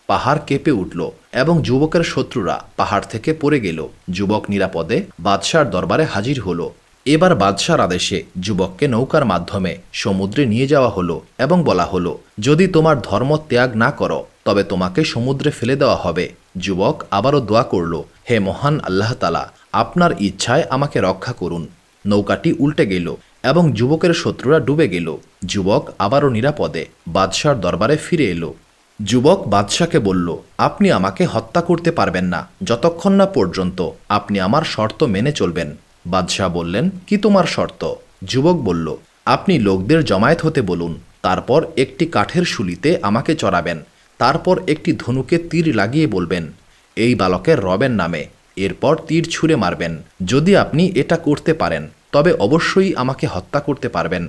Speaker 1: পাহাড় কেঁপে উঠল এবং যুবকের শত্রুরা পাহাড় থেকে পড়ে গেল। যুবক নিরাপদে বাদশার দরবারে হাজির হলো। এবার বাদশার আদেশে যুবককে নৌকার মাধ্যমে সমুদ্রে নিয়ে যাওয়া হলো এবং বলা হলো, যদি তোমার ধর্ম ত্যাগ না করো, তবে তোমাকে সমুদ্রে ফেলে দেওয়া হবে। যুবক আবারও দোয়া করল, হে মহান আল্লাহ তাআলা, আপনার ইচ্ছায় আমাকে রক্ষা করুন। নৌকাটি উল্টে গেল এবং যুবকের শত্রুরা ডুবে গেল। যুবক আবারও নিরাপদে বাদশার দরবারে ফিরে এলো। যুবক বাদশাকে বলল, আপনি আমাকে হত্যা করতে পারবেন না যতক্ষণ না পর্যন্ত আপনি আমার শর্ত মেনে চলবেন। বাদশাহ বললেন, কি তোমার শর্ত? যুবক বলল, আপনি লোকদের জমায়েত হতে বলুন, তারপর একটি কাঠের শুলিতে আমাকে চড়াবেন, তারপর একটি ধনুকে তীর লাগিয়ে বলবেন, এই বালকের রবের নামে, এরপর তীর ছুঁড়ে মারবেন। যদি আপনি এটা করতে পারেন তবে অবশ্যই আমাকে হত্যা করতে পারবেন।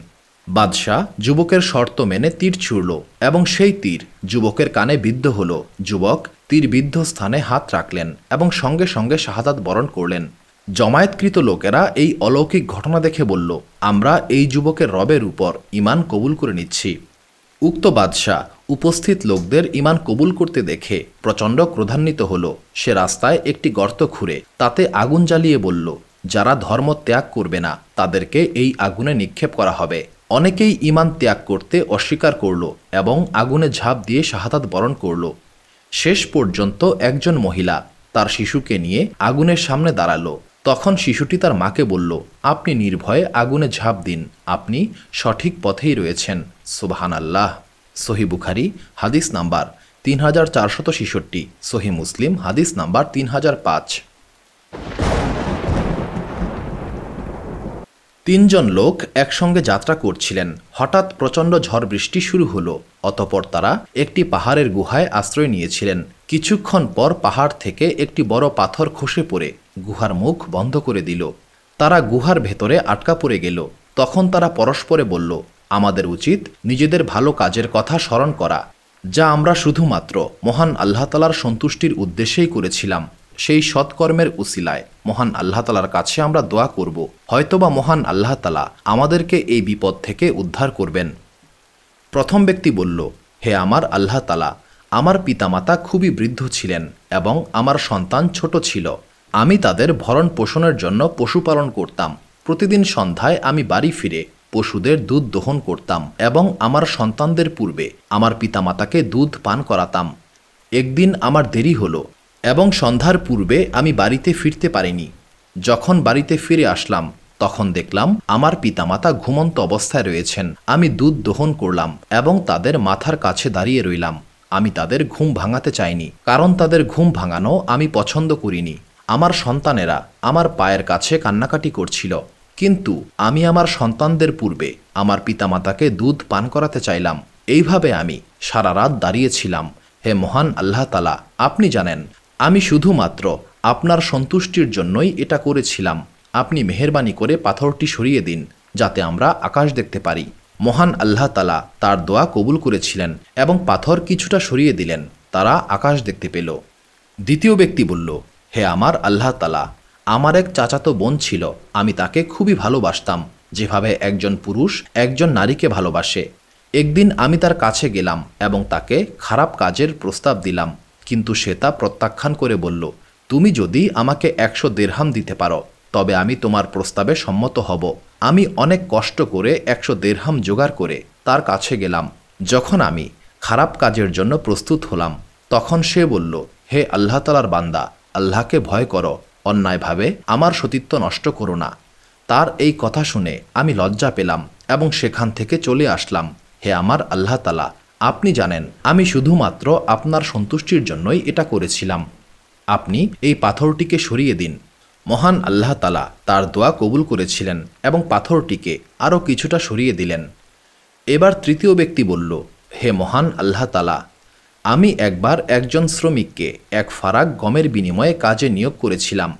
Speaker 1: বাদশাহ যুবকের শর্ত মেনে তীর ছুড়ল এবং সেই তীর যুবকের কানে বিদ্ধ হল। যুবক তীর বিদ্ধ স্থানে হাত রাখলেন এবং সঙ্গে সঙ্গে শাহাদাত বরণ করলেন। জমায়েতকৃত লোকেরা এই অলৌকিক ঘটনা দেখে বলল, আমরা এই যুবকের রবের উপর ঈমান কবুল করে নিচ্ছি। উক্ত বাদশাহ উপস্থিত লোকদের ঈমান কবুল করতে দেখে প্রচণ্ড ক্রোধান্বিত হল। সে রাস্তায় একটি গর্ত খুঁড়ে তাতে আগুন জ্বালিয়ে বলল, যারা ধর্ম ত্যাগ করবে না তাদেরকে এই আগুনে নিক্ষেপ করা হবে। অনেকেই ঈমান ত্যাগ করতে অস্বীকার করল এবং আগুনে ঝাঁপ দিয়ে শাহাদাত বরণ করল। শেষ পর্যন্ত একজন মহিলা তার শিশুকে নিয়ে আগুনের সামনে দাঁড়ালো। তখন শিশুটি তার মাকে বলল, আপনি নির্ভয়ে আগুনে ঝাঁপ দিন, আপনি সঠিক পথেই রয়েছেন। সুবহানাল্লাহ। সহি বুখারী হাদিস নাম্বার 3466, সহি মুসলিম হাদিস নাম্বার 3005। তিনজন লোক একসঙ্গে যাত্রা করছিলেন। হঠাৎ প্রচণ্ড ঝড় বৃষ্টি শুরু হলো। অতঃপর তারা একটি পাহাড়ের গুহায় আশ্রয় নিয়েছিলেন। কিছুক্ষণ পর পাহাড় থেকে একটি বড় পাথর খসে পড়ে গুহার মুখ বন্ধ করে দিল। তারা গুহার ভেতরে আটকা পড়ে গেল। তখন তারা পরস্পরে বলল, আমাদের উচিত নিজেদের ভালো কাজের কথা স্মরণ করা, যা আমরা শুধুমাত্র মহান আল্লাহ তাআলার সন্তুষ্টির উদ্দেশ্যেই করেছিলাম। সেই সৎকর্মের উসিলায় মহান আল্লাহ তাআলার কাছে আমরা দোয়া করব, হয়তোবা মহান আল্লাহ তাআলা আমাদেরকে এই বিপদ থেকে উদ্ধার করবেন। প্রথম ব্যক্তি বলল, হে আমার আল্লাহ তাআলা, আমার পিতামাতা খুবই বৃদ্ধ ছিলেন এবং আমার সন্তান ছোট ছিল। আমি তাদের ভরণ পোষণের জন্য পশুপালন করতাম। প্রতিদিন সন্ধ্যায় আমি বাড়ি ফিরে পশুদের দুধ দহন করতাম এবং আমার সন্তানদের পূর্বে আমার পিতামাতাকে দুধ পান করাতাম। একদিন আমার দেরি হলো এবং সন্ধ্যার পূর্বে আমি বাড়িতে ফিরতে পারিনি। যখন বাড়িতে ফিরে আসলাম তখন দেখলাম আমার পিতামাতা ঘুমন্ত অবস্থায় রয়েছেন। আমি দুধ দহন করলাম এবং তাদের মাথার কাছে দাঁড়িয়ে রইলাম। আমি তাদের ঘুম ভাঙাতে চাইনি, কারণ তাদের ঘুম ভাঙানো আমি পছন্দ করিনি। আমার সন্তানেরা আমার পায়ের কাছে কান্নাকাটি করছিল, কিন্তু আমি আমার সন্তানদের পূর্বে আমার পিতামাতাকে দুধ পান করাতে চাইলাম। এইভাবে আমি সারা রাত দাঁড়িয়েছিলাম। হে মহান আল্লাহ তাআলা, আপনি জানেন আমি শুধুমাত্র আপনার সন্তুষ্টির জন্যই এটা করেছিলাম। আপনি মেহেরবানি করে পাথরটি সরিয়ে দিন যাতে আমরা আকাশ দেখতে পারি। মহান আল্লাহ তাআলা তার দোয়া কবুল করেছিলেন এবং পাথর কিছুটা সরিয়ে দিলেন। তারা আকাশ দেখতে পেল। দ্বিতীয় ব্যক্তি বলল, হে আমার আল্লাহ তাআলা, আমার এক চাচাতো বোন ছিল। আমি তাকে খুবই ভালোবাসতাম, যেভাবে একজন পুরুষ একজন নারীকে ভালোবাসে। একদিন আমি তার কাছে গেলাম এবং তাকে খারাপ কাজের প্রস্তাব দিলাম, কিন্তু সে তা প্রত্যাখ্যান করে বলল, তুমি যদি আমাকে 100 দিরহাম দিতে পারো তবে আমি তোমার প্রস্তাবে সম্মত হব। আমি অনেক কষ্ট করে 100 দিরহাম জোগাড় করে তার কাছে গেলাম। যখন আমি খারাপ কাজের জন্য প্রস্তুত হলাম তখন সে বলল, হে আল্লাহ তাআলার বান্দা, আল্লাহকে ভয় করো, অন্যায়ভাবে আমার সতীত্ব নষ্ট করো না। তার এই কথা শুনে আমি লজ্জা পেলাম এবং সেখান থেকে চলে আসলাম। হে আমার আল্লাহ তাআলা, আপনি জানেন আমি শুধুমাত্র আপনার সন্তুষ্টির জন্যই এটা করেছিলাম। আপনি এই পাথরটিকে সরিয়ে দিন। মহান আল্লাহ তাআলা তার দোয়া কবুল করেছিলেন এবং পাথরটিকে আরও কিছুটা সরিয়ে দিলেন। এবার তৃতীয় ব্যক্তি বলল, হে মহান আল্লাহ তাআলা, আমি একবার একজন শ্রমিককে এক ফারাক গমের বিনিময়ে কাজে নিয়োগ করেছিলাম।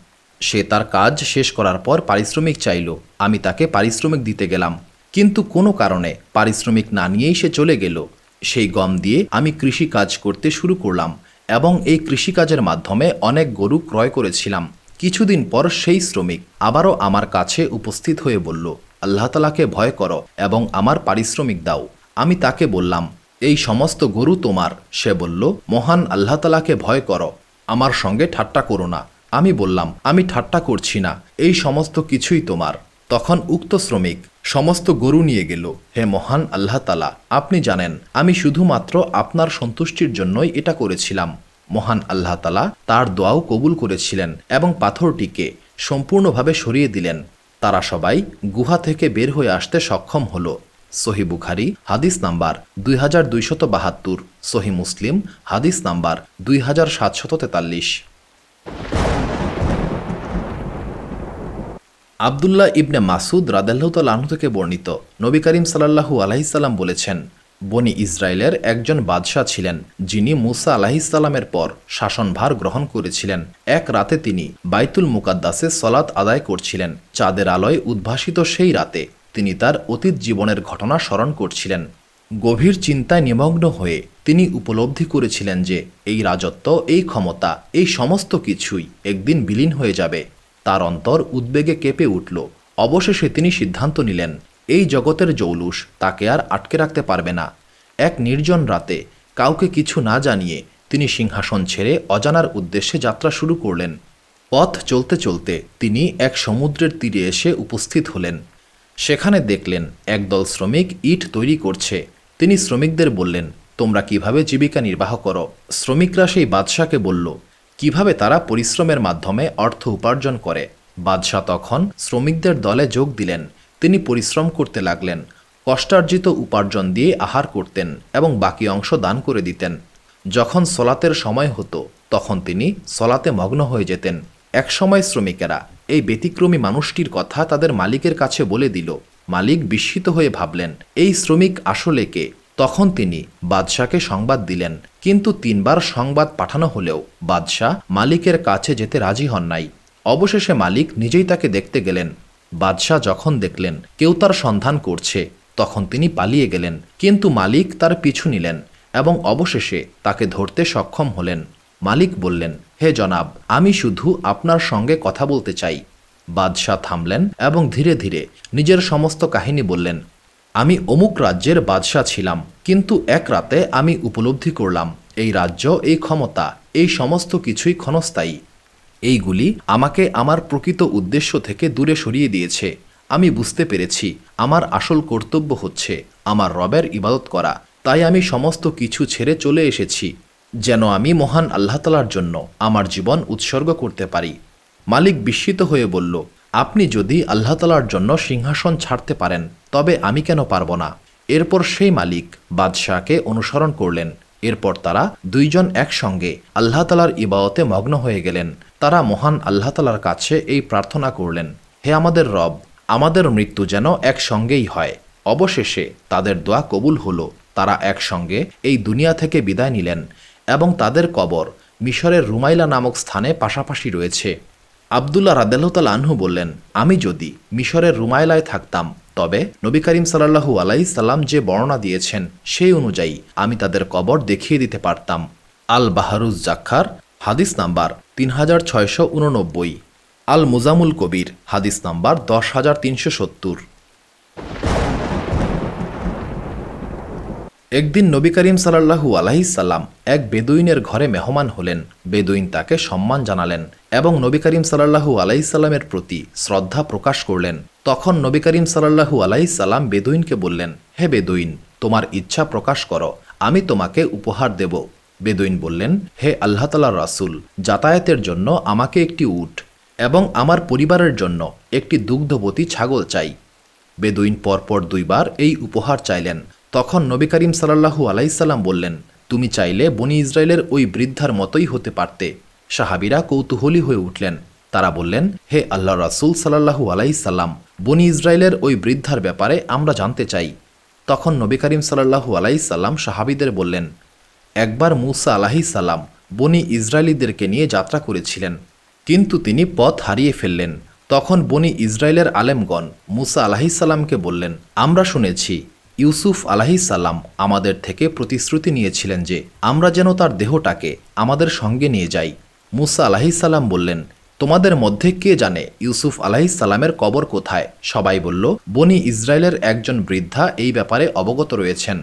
Speaker 1: সে তার কাজ শেষ করার পর পারিশ্রমিক চাইল। আমি তাকে পারিশ্রমিক দিতে গেলাম, কিন্তু কোনো কারণে পারিশ্রমিক না নিয়েই সে চলে গেল। সেই গম দিয়ে আমি কৃষি কাজ করতে শুরু করলাম এবং এই কৃষিকাজের মাধ্যমে অনেক গরু ক্রয় করেছিলাম। কিছুদিন পর সেই শ্রমিক আবারও আমার কাছে উপস্থিত হয়ে বলল, আল্লাহ তাআলাকে ভয় করো এবং আমার পারিশ্রমিক দাও। আমি তাকে বললাম, এই সমস্ত গরু তোমার। সে বলল, মহান আল্লাহ তাআলাকে ভয় করো, আমার সঙ্গে ঠাট্টা করো না। আমি বললাম, আমি ঠাট্টা করছি না, এই সমস্ত কিছুই তোমার। তখন উক্ত শ্রমিক সমস্ত গরু নিয়ে গেল। হে মহান আল্লাহ তাআলা, আপনি জানেন আমি শুধুমাত্র আপনার সন্তুষ্টির জন্যই এটা করেছিলাম। মহান আল্লাহ তাআলা তার দোয়াও কবুল করেছিলেন এবং পাথরটিকে সম্পূর্ণভাবে সরিয়ে দিলেন। তারা সবাই গুহা থেকে বের হয়ে আসতে সক্ষম হলো। সহি বুখারি হাদিস নাম্বার 2272, সহি মুসলিম হাদিস নাম্বার 2743। আবদুল্লাহ ইবনে মাসুদ রাদিয়াল্লাহু তাআলা আনহু থেকে বর্ণিত, নবী করিম সাল্লাল্লাহু আলাইহি সাল্লাম বলেছেন, বনি ইসরায়েলের একজন বাদশাহ ছিলেন যিনি মুসা আলাইহিস সালামের পর শাসনভার গ্রহণ করেছিলেন। এক রাতে তিনি বাইতুল মুকাদ্দাসে সলাত আদায় করছিলেন। চাঁদের আলোয় উদ্ভাসিত সেই রাতে তিনি তার অতীত জীবনের ঘটনা স্মরণ করছিলেন। গভীর চিন্তায় নিমগ্ন হয়ে তিনি উপলব্ধি করেছিলেন যে এই রাজত্ব, এই ক্ষমতা, এই সমস্ত কিছুই একদিন বিলীন হয়ে যাবে। তার অন্তর উদ্বেগে কেঁপে উঠল। অবশেষে তিনি সিদ্ধান্ত নিলেন এই জগতের জৌলুস তাকে আর আটকে রাখতে পারবে না। এক নির্জন রাতে কাউকে কিছু না জানিয়ে তিনি সিংহাসন ছেড়ে অজানার উদ্দেশ্যে যাত্রা শুরু করলেন। পথ চলতে চলতে তিনি এক সমুদ্রের তীরে এসে উপস্থিত হলেন। সেখানে দেখলেন একদল শ্রমিক ইট তৈরি করছে। তিনি শ্রমিকদের বললেন, তোমরা কিভাবে জীবিকা নির্বাহ করো? শ্রমিকরা সেই বাদশাকে বলল কিভাবে তারা পরিশ্রমের মাধ্যমে অর্থ উপার্জন করে। বাদশাহ তখন শ্রমিকদের দলে যোগ দিলেন। তিনি পরিশ্রম করতে লাগলেন। কষ্টার্জিত উপার্জন দিয়ে আহার করতেন এবং বাকি অংশ দান করে দিতেন। যখন সলাতের সময় হতো তখন তিনি সলাতে মগ্ন হয়ে যেতেন। একসময় শ্রমিকেরা এই ব্যতিক্রমী মানুষটির কথা তাদের মালিকের কাছে বলে দিল। মালিক বিস্মিত হয়ে ভাবলেন এই শ্রমিক আসলে কে। তখন তিনি বাদশাকে সংবাদ দিলেন, কিন্তু 3 বার সংবাদ পাঠানো হলেও বাদশাহ মালিকের কাছে যেতে রাজি হন নাই। অবশেষে মালিক নিজেই তাকে দেখতে গেলেন। বাদশাহ যখন দেখলেন কেউ তার সন্ধান করছে তখন তিনি পালিয়ে গেলেন, কিন্তু মালিক তার পিছু নিলেন এবং অবশেষে তাকে ধরতে সক্ষম হলেন। মালিক বললেন, হে জনাব, আমি শুধু আপনার সঙ্গে কথা বলতে চাই। বাদশাহ থামলেন এবং ধীরে ধীরে নিজের সমস্ত কাহিনী বললেন। আমি অমুক রাজ্যের বাদশাহ ছিলাম, কিন্তু এক রাতে আমি উপলব্ধি করলাম এই রাজ্য, এই ক্ষমতা, এই সমস্ত কিছুই ক্ষণস্থায়ী। এইগুলি আমাকে আমার প্রকৃত উদ্দেশ্য থেকে দূরে সরিয়ে দিয়েছে। আমি বুঝতে পেরেছি আমার আসল কর্তব্য হচ্ছে আমার রবের ইবাদত করা। তাই আমি সমস্ত কিছু ছেড়ে চলে এসেছি যেন আমি মহান আল্লাহ তাআলার জন্য আমার জীবন উৎসর্গ করতে পারি। মালিক বিস্মিত হয়ে বলল, আপনি যদি আল্লাহ তাআলার জন্য সিংহাসন ছাড়তে পারেন তবে আমি কেন পারব না? এরপর সেই মালিক বাদশাহকে অনুসরণ করলেন। এরপর তারা দুইজন একসঙ্গে আল্লাহ তাআলার ইবাদতে মগ্ন হয়ে গেলেন। তারা মহান আল্লাহ তাআলার কাছে এই প্রার্থনা করলেন, হে আমাদের রব, আমাদের মৃত্যু যেন একসঙ্গেই হয়। অবশেষে তাদের দোয়া কবুল হলো। তারা একসঙ্গে এই দুনিয়া থেকে বিদায় নিলেন এবং তাদের কবর মিশরের রুমাইলা নামক স্থানে পাশাপাশি রয়েছে। আবদুল্লাহ রাদিয়াল্লাহু তাআলা আনহু বললেন, আমি যদি মিশরের রুমাইলায় থাকতাম তবে নবী করিম সাল্লাল্লাহু আলাইহি সাল্লাম যে বর্ণনা দিয়েছেন সেই অনুযায়ী আমি তাদের কবর দেখিয়ে দিতে পারতাম। আল বাহারুজ জাখার হাদিস নাম্বার 3689, আল মুজামুল কবির হাদিস নাম্বার 10370। একদিন নবী করিম সাল্লাল্লাহু আলাইহি সাল্লাম এক বেদুইনের ঘরে মেহমান হলেন। বেদুইন তাকে সম্মান জানালেন এবং নবী করিম সাল্লাল্লাহু আলাইহি সাল্লামের প্রতি শ্রদ্ধা প্রকাশ করলেন। তখন নবী করিম সাল্লাল্লাহু আলাইহি সাল্লাম বেদুইনকে বললেন, হে বেদুইন, তোমার ইচ্ছা প্রকাশ করো, আমি তোমাকে উপহার দেব। বেদুইন বললেন, হে আল্লাহ তাআলার রাসূল, যাতায়াতের জন্য আমাকে একটি উট এবং আমার পরিবারের জন্য একটি দুগ্ধবতী ছাগল চাই। বেদুইন পরপর 2 বার এই উপহার চাইলেন। তখন নবী করিম সাল্লাল্লাহু আলাইহি সাল্লাম বললেন, তুমি চাইলে বনি ইসরায়েলের ওই বৃদ্ধার মতোই হতে পারতে। সাহাবীরা কৌতূহলী হয়ে উঠলেন। তারা বললেন, হে আল্লাহর রাসূল সাল্লাল্লাহু আলাইহি সাল্লাম, বনি ইসরায়েলের ওই বৃদ্ধার ব্যাপারে আমরা জানতে চাই। তখন নবী করিম সাল্লাল্লাহু আলাইহি সাল্লাম সাহাবীদের বললেন, একবার মূসা আলাইহিস সালাম বনি ইসরায়েলীদেরকে নিয়ে যাত্রা করেছিলেন, কিন্তু তিনি পথ হারিয়ে ফেললেন। তখন বনি ইসরায়েলের আলেমগণ মূসা আলাইহিস সালামকে বললেন, আমরা শুনেছি ইউসুফ আলাইহিস সালাম আমাদের থেকে প্রতিশ্রুতি নিয়েছিলেন যে আমরা যেন তার দেহটাকে আমাদের সঙ্গে নিয়ে যাই। মূসা আলাইহিস সালাম বললেন, তোমাদের মধ্যে কে জানে ইউসুফ আলাইহিস সালামের কবর কোথায়? সবাই বলল, বনি ইসরায়েলের একজন বৃদ্ধা এই ব্যাপারে অবগত রয়েছেন।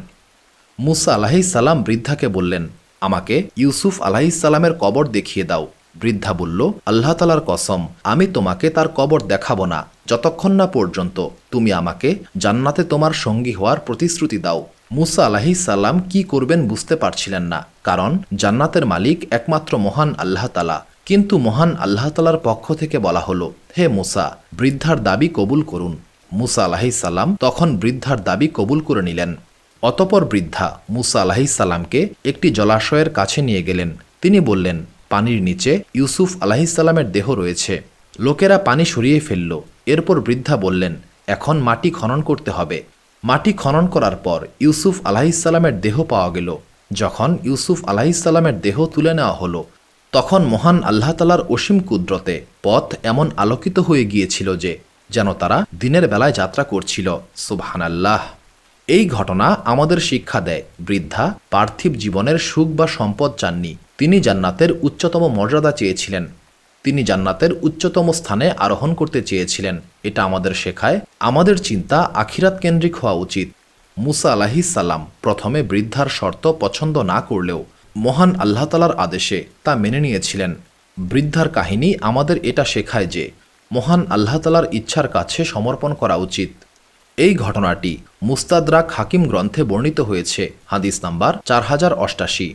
Speaker 1: মূসা আলাইহিস সালাম বৃদ্ধাকে বললেন, আমাকে ইউসুফ আলাইহিস সালামের কবর দেখিয়ে দাও। বৃদ্ধা বলল, আল্লাহ তাআলার কসম, আমি তোমাকে তার কবর দেখাবো না যতক্ষণ না পর্যন্ত তুমি আমাকে জান্নাতে তোমার সঙ্গী হওয়ার প্রতিশ্রুতি দাও। মূসা আলাইহিস সালাম কি করবেন বুঝতে পারছিলেন না, কারণ জান্নাতের মালিক একমাত্র মহান আল্লাহ তাআলা। কিন্তু মহান আল্লাহ তাআলার পক্ষ থেকে বলা হলো, হে মূসা, বৃদ্ধার দাবি কবুল করুন। মুসা আলাইহিসসালাম তখন বৃদ্ধার দাবি কবুল করে নিলেন। অতপর বৃদ্ধা মুসা আলাইহিসসালামকে একটি জলাশয়ের কাছে নিয়ে গেলেন। তিনি বললেন, পানির নিচে ইউসুফ আলাইহিসসালামের দেহ রয়েছে। লোকেরা পানি সরিয়ে ফেলল। এরপর বৃদ্ধা বললেন, এখন মাটি খনন করতে হবে। মাটি খনন করার পর ইউসুফ আলাইহিসসালামের দেহ পাওয়া গেল। যখন ইউসুফ আলাইহিসসালামের দেহ তুলে নেওয়া হলো, তখন মহান আল্লাহ তাআলার অসীম কুদরতে পথ এমন আলোকিত হয়ে গিয়েছিল যে যেন তারা দিনের বেলায় যাত্রা করছিল। সুবহানাল্লাহ। এই ঘটনা আমাদের শিক্ষা দেয়, বৃদ্ধা পার্থিব জীবনের সুখ বা সম্পদ চাননি। তিনি জান্নাতের উচ্চতম মর্যাদা চেয়েছিলেন। তিনি জান্নাতের উচ্চতম স্থানে আরোহণ করতে চেয়েছিলেন। এটা আমাদের শেখায় আমাদের চিন্তা আখিরাত কেন্দ্রিক হওয়া উচিত। মুসা আলাইহিসসালাম প্রথমে বৃদ্ধার শর্ত পছন্দ না করলেও মহান আল্লাহ তাআলার আদেশে তা মেনে নিয়েছিলেন। বৃদ্ধার কাহিনী আমাদের এটা শেখায় যে মহান আল্লাহ তাআলার ইচ্ছার কাছে সমর্পণ করা উচিত। এই ঘটনাটি মুস্তাদরাক হাকিম গ্রন্থে বর্ণিত হয়েছে, হাদিস নাম্বার 4088।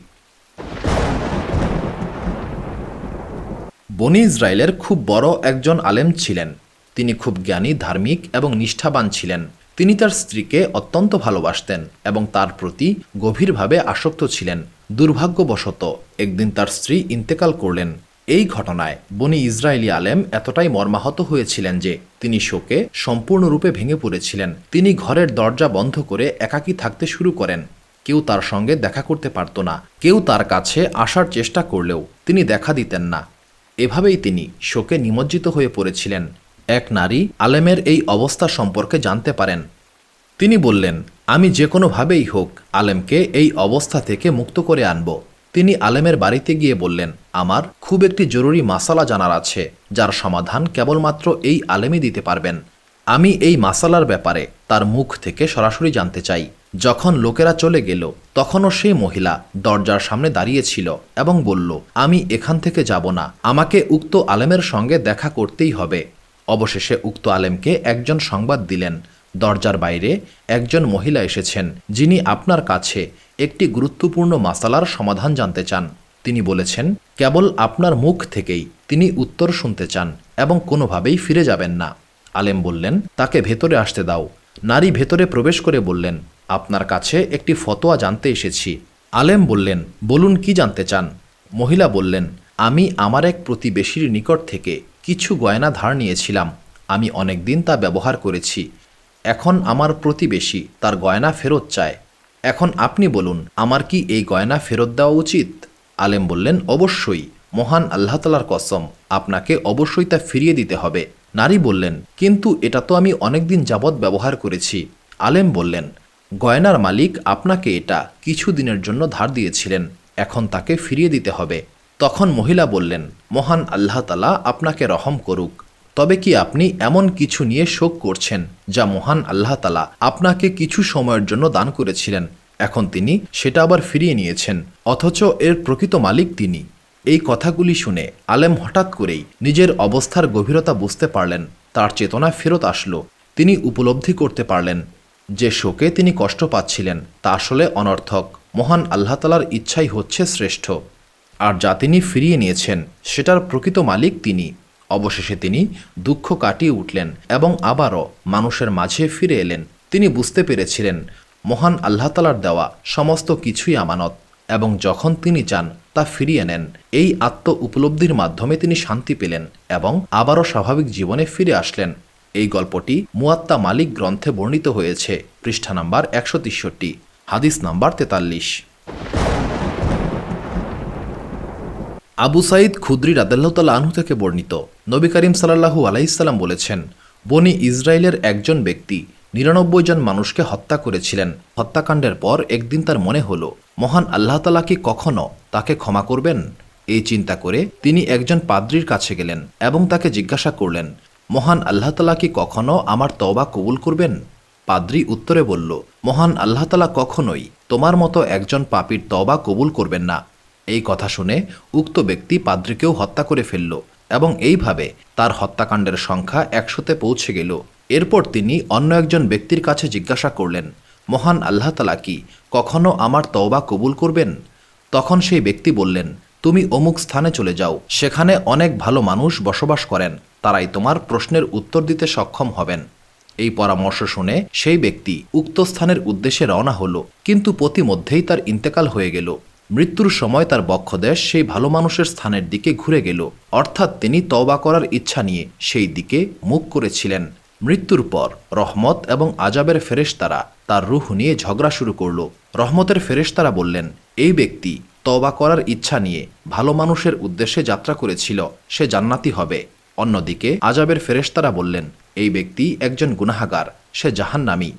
Speaker 1: বনি ইসরায়েলের খুব বড় একজন আলেম ছিলেন। তিনি খুব জ্ঞানী, ধার্মিক এবং নিষ্ঠাবান ছিলেন। তিনি তার স্ত্রীকে অত্যন্ত ভালোবাসতেন এবং তার প্রতি গভীরভাবে আসক্ত ছিলেন। দুর্ভাগ্যবশত একদিন তার স্ত্রী ইন্তেকাল করলেন। এই ঘটনায় বনি ইসরায়েলি আলেম এতটাই মর্মাহত হয়েছিলেন যে তিনি শোকে সম্পূর্ণরূপে ভেঙে পড়েছিলেন। তিনি ঘরের দরজা বন্ধ করে একাকী থাকতে শুরু করেন। কেউ তার সঙ্গে দেখা করতে পারত না। কেউ তার কাছে আসার চেষ্টা করলেও তিনি দেখা দিতেন না। এভাবেই তিনি শোকে নিমজ্জিত হয়ে পড়েছিলেন। এক নারী আলেমের এই অবস্থা সম্পর্কে জানতে পারেন। তিনি বললেন, আমি যে কোনোভাবেই হোক আলেমকে এই অবস্থা থেকে মুক্ত করে আনব। তিনি আলেমের বাড়িতে গিয়ে বললেন, আমার খুব একটি জরুরি মাসালা জানার আছে, যার সমাধান কেবলমাত্র এই আলেমই দিতে পারবেন। আমি এই মাসালার ব্যাপারে তার মুখ থেকে সরাসরি জানতে চাই। যখন লোকেরা চলে গেল, তখনও সেই মহিলা দরজার সামনে দাঁড়িয়েছিল এবং বলল, আমি এখান থেকে যাব না, আমাকে উক্ত আলেমের সঙ্গে দেখা করতেই হবে। অবশেষে উক্ত আলেমকে একজন সংবাদ দিলেন, দরজার বাইরে একজন মহিলা এসেছেন, যিনি আপনার কাছে একটি গুরুত্বপূর্ণ মাসালার সমাধান জানতে চান। তিনি বলেছেন, কেবল আপনার মুখ থেকেই তিনি উত্তর শুনতে চান এবং কোনোভাবেই ফিরে যাবেন না। আলেম বললেন, তাকে ভেতরে আসতে দাও। নারী ভেতরে প্রবেশ করে বললেন, আপনার কাছে একটি ফতোয়া জানতে এসেছি। আলেম বললেন, বলুন কি জানতে চান? মহিলা বললেন, আমি আমার এক প্রতিবেশীর নিকট থেকে কিছু গয়না ধার নিয়েছিলাম। আমি অনেক দিন তা ব্যবহার করেছি। এখন আমার প্রতিবেশী তার গয়না ফেরত চায়। এখন আপনি বলুন, আমার কি এই গয়না ফেরত দেওয়া উচিত? আলেম বললেন, অবশ্যই, মহান আল্লাহ তাআলার কসম, আপনাকে অবশ্যই তা ফিরিয়ে দিতে হবে। নারী বললেন, কিন্তু এটা তো আমি অনেকদিন যাবৎ ব্যবহার করেছি। আলেম বললেন, গয়নার মালিক আপনাকে এটা কিছু দিনের জন্য ধার দিয়েছিলেন, এখন তাকে ফিরিয়ে দিতে হবে। তখন মহিলা বললেন, মহান আল্লাহ তাআলা আপনাকে রহম করুক। তবে কি আপনি এমন কিছু নিয়ে শোক করছেন যা মহান আল্লাহ তাআলা আপনাকে কিছু সময়ের জন্য দান করেছিলেন, এখন তিনি সেটা আবার ফিরিয়ে নিয়েছেন, অথচ এর প্রকৃত মালিক তিনি? এই কথাগুলি শুনে আলেম হঠাৎ করেই নিজের অবস্থার গভীরতা বুঝতে পারলেন। তার চেতনা ফেরত আসলো। তিনি উপলব্ধি করতে পারলেন যে শোকে তিনি কষ্ট পাচ্ছিলেন তা আসলে অনর্থক। মহান আল্লাহ তাআলার ইচ্ছাই হচ্ছে শ্রেষ্ঠ, আর যা তিনি ফিরিয়ে নিয়েছেন সেটার প্রকৃত মালিক তিনি। অবশেষে তিনি দুঃখ কাটিয়ে উঠলেন এবং আবারও মানুষের মাঝে ফিরে এলেন। তিনি বুঝতে পেরেছিলেন মহান আল্লাহ তাআলার দেওয়া সমস্ত কিছুই আমানত এবং যখন তিনি চান তা ফিরিয়ে নেন। এই আত্ম উপলব্ধির মাধ্যমে তিনি শান্তি পেলেন এবং আবারও স্বাভাবিক জীবনে ফিরে আসলেন। এই গল্পটি মুয়াত্তা মালিক গ্রন্থে বর্ণিত হয়েছে, পৃষ্ঠা নাম্বার 163, হাদিস নাম্বার 43। আবু সাঈদ খুদরি রাদিয়াল্লাহু তাআলা আনহু থেকে বর্ণিত, নবী করিম সাল্লাল্লাহু আলাইহি সাল্লাম বলেছেন, বনি ইসরায়েলের একজন ব্যক্তি 99 জন মানুষকে হত্যা করেছিলেন। হত্যাকাণ্ডের পর একদিন তার মনে হলো, মহান আল্লাহ তাআলা কি কখনো তাকে ক্ষমা করবেন? এই চিন্তা করে তিনি একজন পাদ্রীর কাছে গেলেন এবং তাকে জিজ্ঞাসা করলেন, মহান আল্লাহ তাআলা কি কখনো আমার তওবা কবুল করবেন? পাদ্রী উত্তরে বলল, মহান আল্লাহ তাআলা কখনোই তোমার মতো একজন পাপীর তওবা কবুল করবেন না। এই কথা শুনে উক্ত ব্যক্তি পাদ্রীকেও হত্যা করে ফেলল এবং এইভাবে তার হত্যাকাণ্ডের সংখ্যা 100-তে পৌঁছে গেল। এরপর তিনি অন্য একজন ব্যক্তির কাছে জিজ্ঞাসা করলেন, মহান আল্লাহ তাআলা কি কখনো আমার তওবা কবুল করবেন? তখন সেই ব্যক্তি বললেন, তুমি অমুক স্থানে চলে যাও, সেখানে অনেক ভালো মানুষ বসবাস করেন, তারাই তোমার প্রশ্নের উত্তর দিতে সক্ষম হবেন। এই পরামর্শ শুনে সেই ব্যক্তি উক্ত স্থানের উদ্দেশ্যে রওনা হলো, কিন্তু পথিমধ্যেই তার ইন্তেকাল হয়ে গেল। মৃত্যুর সময় তার বক্ষদেশ সেই ভালো মানুষের স্থানের দিকে ঘুরে গেল, অর্থাৎ তিনি তওবা করার ইচ্ছা নিয়ে সেই দিকে মুখ করেছিলেন। মৃত্যুর পর রহমত এবং আজাবের ফেরেশতারা তার রূহ নিয়ে ঝগড়া শুরু করল। রহমতের ফেরেশতারা বললেন, এই ব্যক্তি তওবা করার ইচ্ছা নিয়ে ভালো মানুষের উদ্দেশ্যে যাত্রা করেছিল, সে জান্নাতি হবে। অন্যদিকে আজাবের ফেরেশতারা বললেন, এই ব্যক্তি একজন গুনাহগার, সে জাহান্নামী।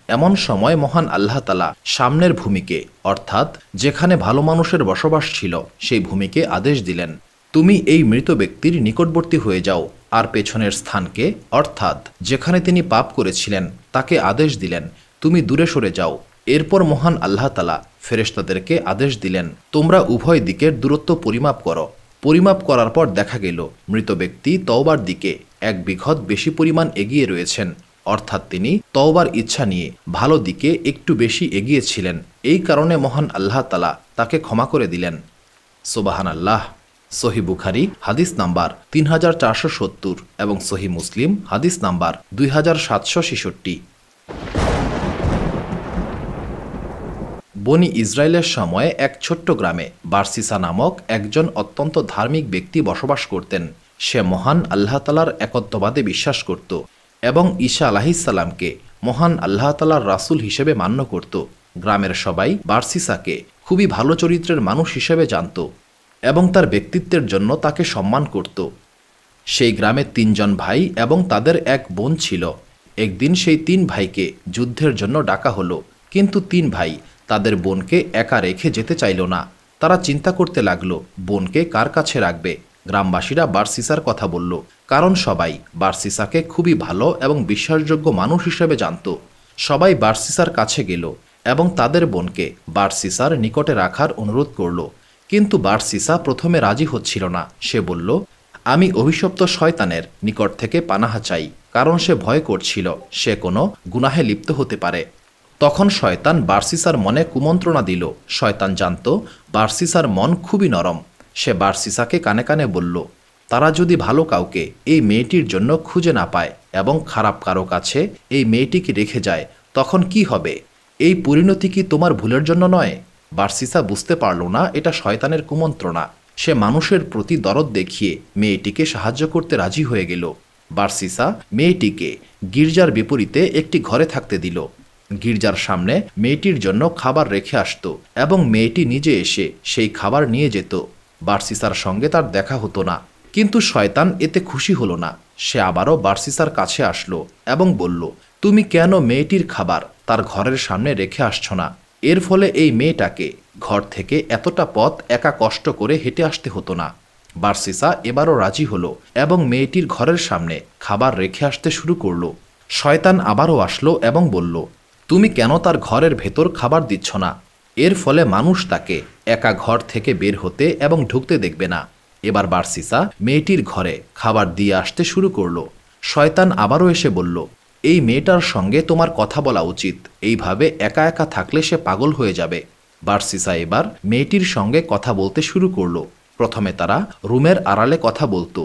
Speaker 1: এমন সময় মহান আল্লাহ তাআলা সামনের ভূমিকে, অর্থাৎ যেখানে ভালো মানুষের বসবাস ছিল সেই ভূমিকে আদেশ দিলেন, তুমি এই মৃত ব্যক্তির নিকটবর্তী হয়ে যাও, আর পেছনের স্থানকে, অর্থাৎ যেখানে তিনি পাপ করেছিলেন তাকে আদেশ দিলেন, তুমি দূরে সরে যাও। এরপর মহান আল্লাহ তাআলা ফেরেশতাদেরকে আদেশ দিলেন, তোমরা উভয় দিকের দূরত্ব পরিমাপ করো। পরিমাপ করার পর দেখা গেল মৃত ব্যক্তি তওবার দিকে 1 বিঘত বেশি পরিমাণ এগিয়ে রয়েছেন, অর্থাৎ তিনি তওবার ইচ্ছা নিয়ে ভালো দিকে একটু বেশি এগিয়েছিলেন। এই কারণে মহান আল্লাহ তাআলা তাকে ক্ষমা করে দিলেন। সুবহানাল্লাহ। সহিহ বুখারী হাদিস নাম্বার 3470 এবং সহিহ মুসলিম হাদিস নাম্বার 2766। বনি ইসরায়েলের সময়ে এক ছোট্ট গ্রামে বারসিসা নামক একজন অত্যন্ত ধার্মিক ব্যক্তি বসবাস করতেন। সে মহান আল্লাহ তাআলার একত্ববাদে বিশ্বাস করত এবং ঈসা আলাইহিসসালামকে মহান আল্লাহ তাআলার রাসূল হিসেবে মান্য করত। গ্রামের সবাই বারসিসাকে খুবই ভালো চরিত্রের মানুষ হিসেবে জানত এবং তার ব্যক্তিত্বের জন্য তাকে সম্মান করত। সেই গ্রামে 3 জন ভাই এবং তাদের এক বোন ছিল। একদিন সেই 3 ভাইকে যুদ্ধের জন্য ডাকা হলো, কিন্তু 3 ভাই তাদের বোনকে একা রেখে যেতে চাইল না। তারা চিন্তা করতে লাগলো বোনকে কার কাছে রাখবে। গ্রামবাসীরা বারসিসার কথা বলল, কারণ সবাই বারসিসাকে খুবই ভালো এবং বিশ্বাসযোগ্য মানুষ হিসেবে জানত। সবাই বারসিসার কাছে গেল এবং তাদের বোনকে বারসিসার নিকটে রাখার অনুরোধ করল, কিন্তু বারসিসা প্রথমে রাজি হচ্ছিল না। সে বলল, আমি অভিশপ্ত শয়তানের নিকট থেকে পানাহা চাই, কারণ সে ভয় করছিল সে কোনো গুনাহে লিপ্ত হতে পারে। তখন শয়তান বারসিসার মনে কুমন্ত্রণা দিল। শয়তান জানত বারসিসার মন খুবই নরম। সে বারসিসাকে কানে কানে বলল, তারা যদি ভালো কাউকে এই মেয়েটির জন্য খুঁজে না পায় এবং খারাপ কারো কাছে এই মেয়েটিকে রেখে যায়, তখন কি হবে? এই পরিণতি কি তোমার ভুলের জন্য নয়? বারসিসা বুঝতে পারল না এটা শয়তানের কুমন্ত্রণা। সে মানুষের প্রতি দরদ দেখিয়ে মেয়েটিকে সাহায্য করতে রাজি হয়ে গেল। বারসিসা মেয়েটিকে গির্জার বিপরীতে একটি ঘরে থাকতে দিল। গির্জার সামনে মেয়েটির জন্য খাবার রেখে আসতো এবং মেয়েটি নিজে এসে সেই খাবার নিয়ে যেত। বারসিসার সঙ্গে তার দেখা হতো না, কিন্তু শয়তান এতে খুশি হলো না। সে আবারও বারসিসার কাছে আসলো এবং বলল, তুমি কেন মেয়েটির খাবার তার ঘরের সামনে রেখে আসছো না? এর ফলে এই মেয়েটাকে ঘর থেকে এতটা পথ একা কষ্ট করে হেঁটে আসতে হতো না। বারসিসা এবারও রাজি হলো এবং মেয়েটির ঘরের সামনে খাবার রেখে আসতে শুরু করলো। শয়তান আবারও আসলো এবং বলল, তুমি কেন তার ঘরের ভেতর খাবার দিচ্ছ না? এর ফলে মানুষ তাকে একা ঘর থেকে বের হতে এবং ঢুকতে দেখবে না। এবার বারসিসা মেয়েটির ঘরে খাবার দিয়ে আসতে শুরু করলো। শয়তান আবারও এসে বলল, এই মেয়েটার সঙ্গে তোমার কথা বলা উচিত, এইভাবে একা একা থাকলে সে পাগল হয়ে যাবে। বারসিসা এবার মেয়েটির সঙ্গে কথা বলতে শুরু করলো। প্রথমে তারা রুমের আড়ালে কথা বলতো,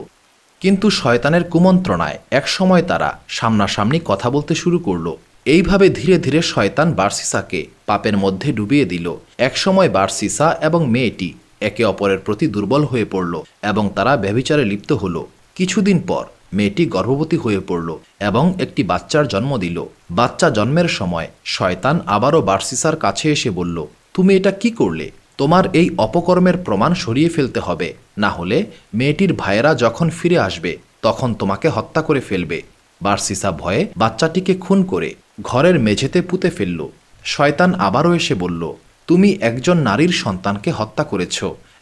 Speaker 1: কিন্তু শয়তানের কুমন্ত্রণায় একসময় তারা সামনাসামনি কথা বলতে শুরু করলো। এইভাবে ধীরে ধীরে শয়তান বারসিসাকে পাপের মধ্যে ডুবিয়ে দিল। একসময় বারসিসা এবং মেয়েটি একে অপরের প্রতি দুর্বল হয়ে পড়ল এবং তারা ব্যভিচারে লিপ্ত হলো। কিছুদিন পর মেয়েটি গর্ভবতী হয়ে পড়ল এবং একটি বাচ্চার জন্ম দিল। বাচ্চা জন্মের সময় শয়তান আবারও বারসিসার কাছে এসে বলল, তুমি এটা কি করলে? তোমার এই অপকর্মের প্রমাণ সরিয়ে ফেলতে হবে, না হলে মেয়েটির ভাইয়েরা যখন ফিরে আসবে তখন তোমাকে হত্যা করে ফেলবে। বারসিসা ভয়ে বাচ্চাটিকে খুন করে ঘরের মেঝেতে পুঁতে ফেলল। শয়তান আবারও এসে বলল, তুমি একজন নারীর সন্তানকে হত্যা করেছ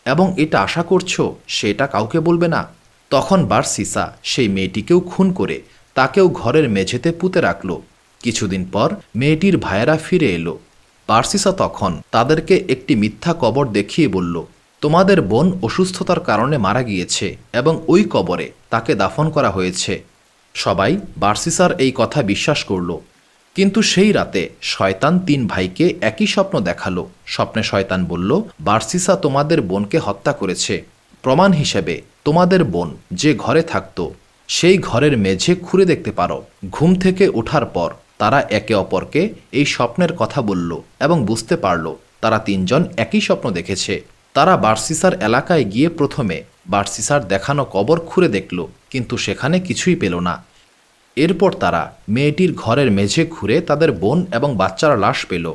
Speaker 1: এবং এটা আশা করছো সেটা কাউকে বলবে না। তখন বারসিসা সেই মেয়েটিকেও খুন করে তাকেও ঘরের মেঝেতে পুঁতে রাখল। কিছুদিন পর মেয়েটির ভাইয়েরা ফিরে এলো। বারসিসা তখন তাদেরকে একটি মিথ্যা কবর দেখিয়ে বলল, তোমাদের বোন অসুস্থতার কারণে মারা গিয়েছে এবং ওই কবরে তাকে দাফন করা হয়েছে। সবাই বারসিসার এই কথা বিশ্বাস করল। কিন্তু সেই রাতে শয়তান 3 ভাইকে একই স্বপ্ন দেখালো। স্বপ্নে শয়তান বলল, বারসিসা তোমাদের বোনকে হত্যা করেছে। প্রমাণ হিসেবে তোমাদের বোন যে ঘরে থাকত সেই ঘরের মেঝে খুঁড়ে দেখতে পারো। ঘুম থেকে ওঠার পর তারা একে অপরকে এই স্বপ্নের কথা বলল এবং বুঝতে পারল তারা তিনজন একই স্বপ্ন দেখেছে। তারা বার্সিসার এলাকায় গিয়ে প্রথমে বার্সিসার দেখানো কবর খুঁড়ে দেখল, কিন্তু সেখানে কিছুই পেল না। এরপর তারা মেয়েটির ঘরের মেঝে ঘুরে তাদের বোন এবং বাচ্চার লাশ পেল।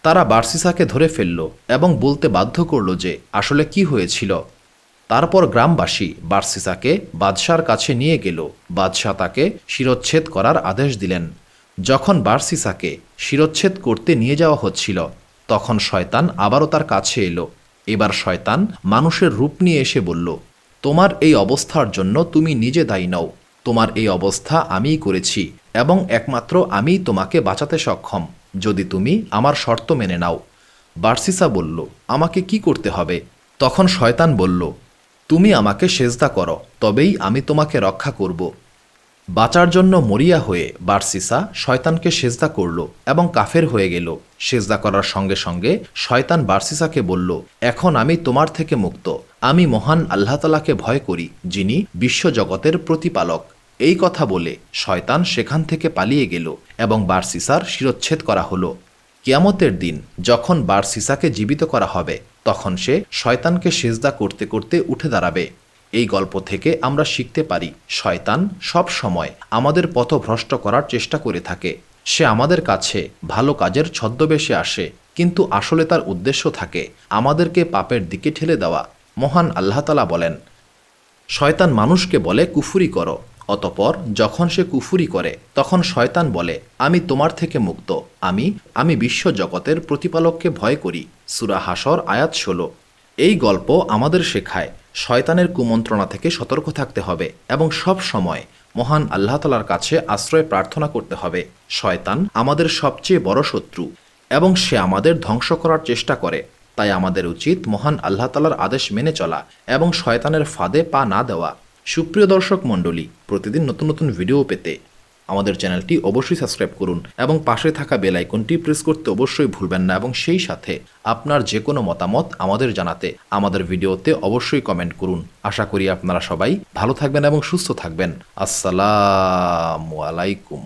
Speaker 1: তারা বার্সিসাকে ধরে ফেলল এবং বলতে বাধ্য করল যে আসলে কি হয়েছিল। তারপর গ্রামবাসী বার্সিসাকে বাদশার কাছে নিয়ে গেল। বাদশাহ তাকে শিরচ্ছেদ করার আদেশ দিলেন। যখন বার্সিসাকে শিরচ্ছেদ করতে নিয়ে যাওয়া হচ্ছিল, তখন শয়তান আবারও তার কাছে এলো। এবার শয়তান মানুষের রূপ নিয়ে এসে বলল, তোমার এই অবস্থার জন্য তুমি নিজে দায়ী নও। তোমার এই অবস্থা আমিই করেছি এবং একমাত্র আমিই তোমাকে বাঁচাতে সক্ষম, যদি তুমি আমার শর্ত মেনে নাও। বার্সিসা বলল, আমাকে কি করতে হবে? তখন শয়তান বলল, তুমি আমাকে সেজদা করো, তবেই আমি তোমাকে রক্ষা করব। বাঁচার জন্য মরিয়া হয়ে বার্সিসা শয়তানকে সেজদা করল এবং কাফের হয়ে গেল। সেজদা করার সঙ্গে সঙ্গে শয়তান বার্সিসাকে বলল, এখন আমি তোমার থেকে মুক্ত। আমি মহান আল্লাহ তাআলাকে ভয় করি, যিনি বিশ্বজগতের প্রতিপালক। এই কথা বলে শয়তান সেখান থেকে পালিয়ে গেল এবং বার্সিসার শিরচ্ছেদ করা হলো। কিয়ামতের দিন যখন বার্সিসাকে জীবিত করা হবে, তখন সে শয়তানকে সেজদা করতে করতে উঠে দাঁড়াবে। এই গল্প থেকে আমরা শিখতে পারি, শয়তান সব সময় আমাদের পথভ্রষ্ট করার চেষ্টা করে থাকে। সে আমাদের কাছে ভালো কাজের ছদ্মবেশে আসে, কিন্তু আসলে তার উদ্দেশ্য থাকে আমাদেরকে পাপের দিকে ঠেলে দেওয়া। মহান আল্লাহ তাআলা বলেন, শয়তান মানুষকে বলে কুফরি করো, অতপর যখন সে কুফরি করে তখন শয়তান বলে, আমি তোমার থেকে মুক্ত। আমি বিশ্বজগতের প্রতিপালককে ভয় করি। সূরা হাশর আয়াত 16। এই গল্প আমাদের শেখায় শয়তানের কুমন্ত্রণা থেকে সতর্ক থাকতে হবে এবং সব সময় মহান আল্লাহ তাআলার কাছে আশ্রয় প্রার্থনা করতে হবে। শয়তান আমাদের সবচেয়ে বড় শত্রু এবং সে আমাদের ধ্বংস করার চেষ্টা করে। তাই আমাদের উচিত মহান আল্লাহ তাআলার আদেশ মেনে চলা এবং শয়তানের ফাঁদে পা না দেওয়া। সুপ্রিয় দর্শক মণ্ডলী, প্রতিদিন নতুন নতুন ভিডিও পেতে আমাদের চ্যানেলটি অবশ্যই সাবস্ক্রাইব করুন এবং পাশে থাকা বেল আইকনটি প্রেস করতে অবশ্যই ভুলবেন না, এবং সেই সাথে আপনার যে কোনো মতামত আমাদের জানাতে আমাদের ভিডিওতে অবশ্যই কমেন্ট করুন। আশা করি আপনারা সবাই ভালো থাকবেন এবং সুস্থ থাকবেন। আসসালামু আলাইকুম।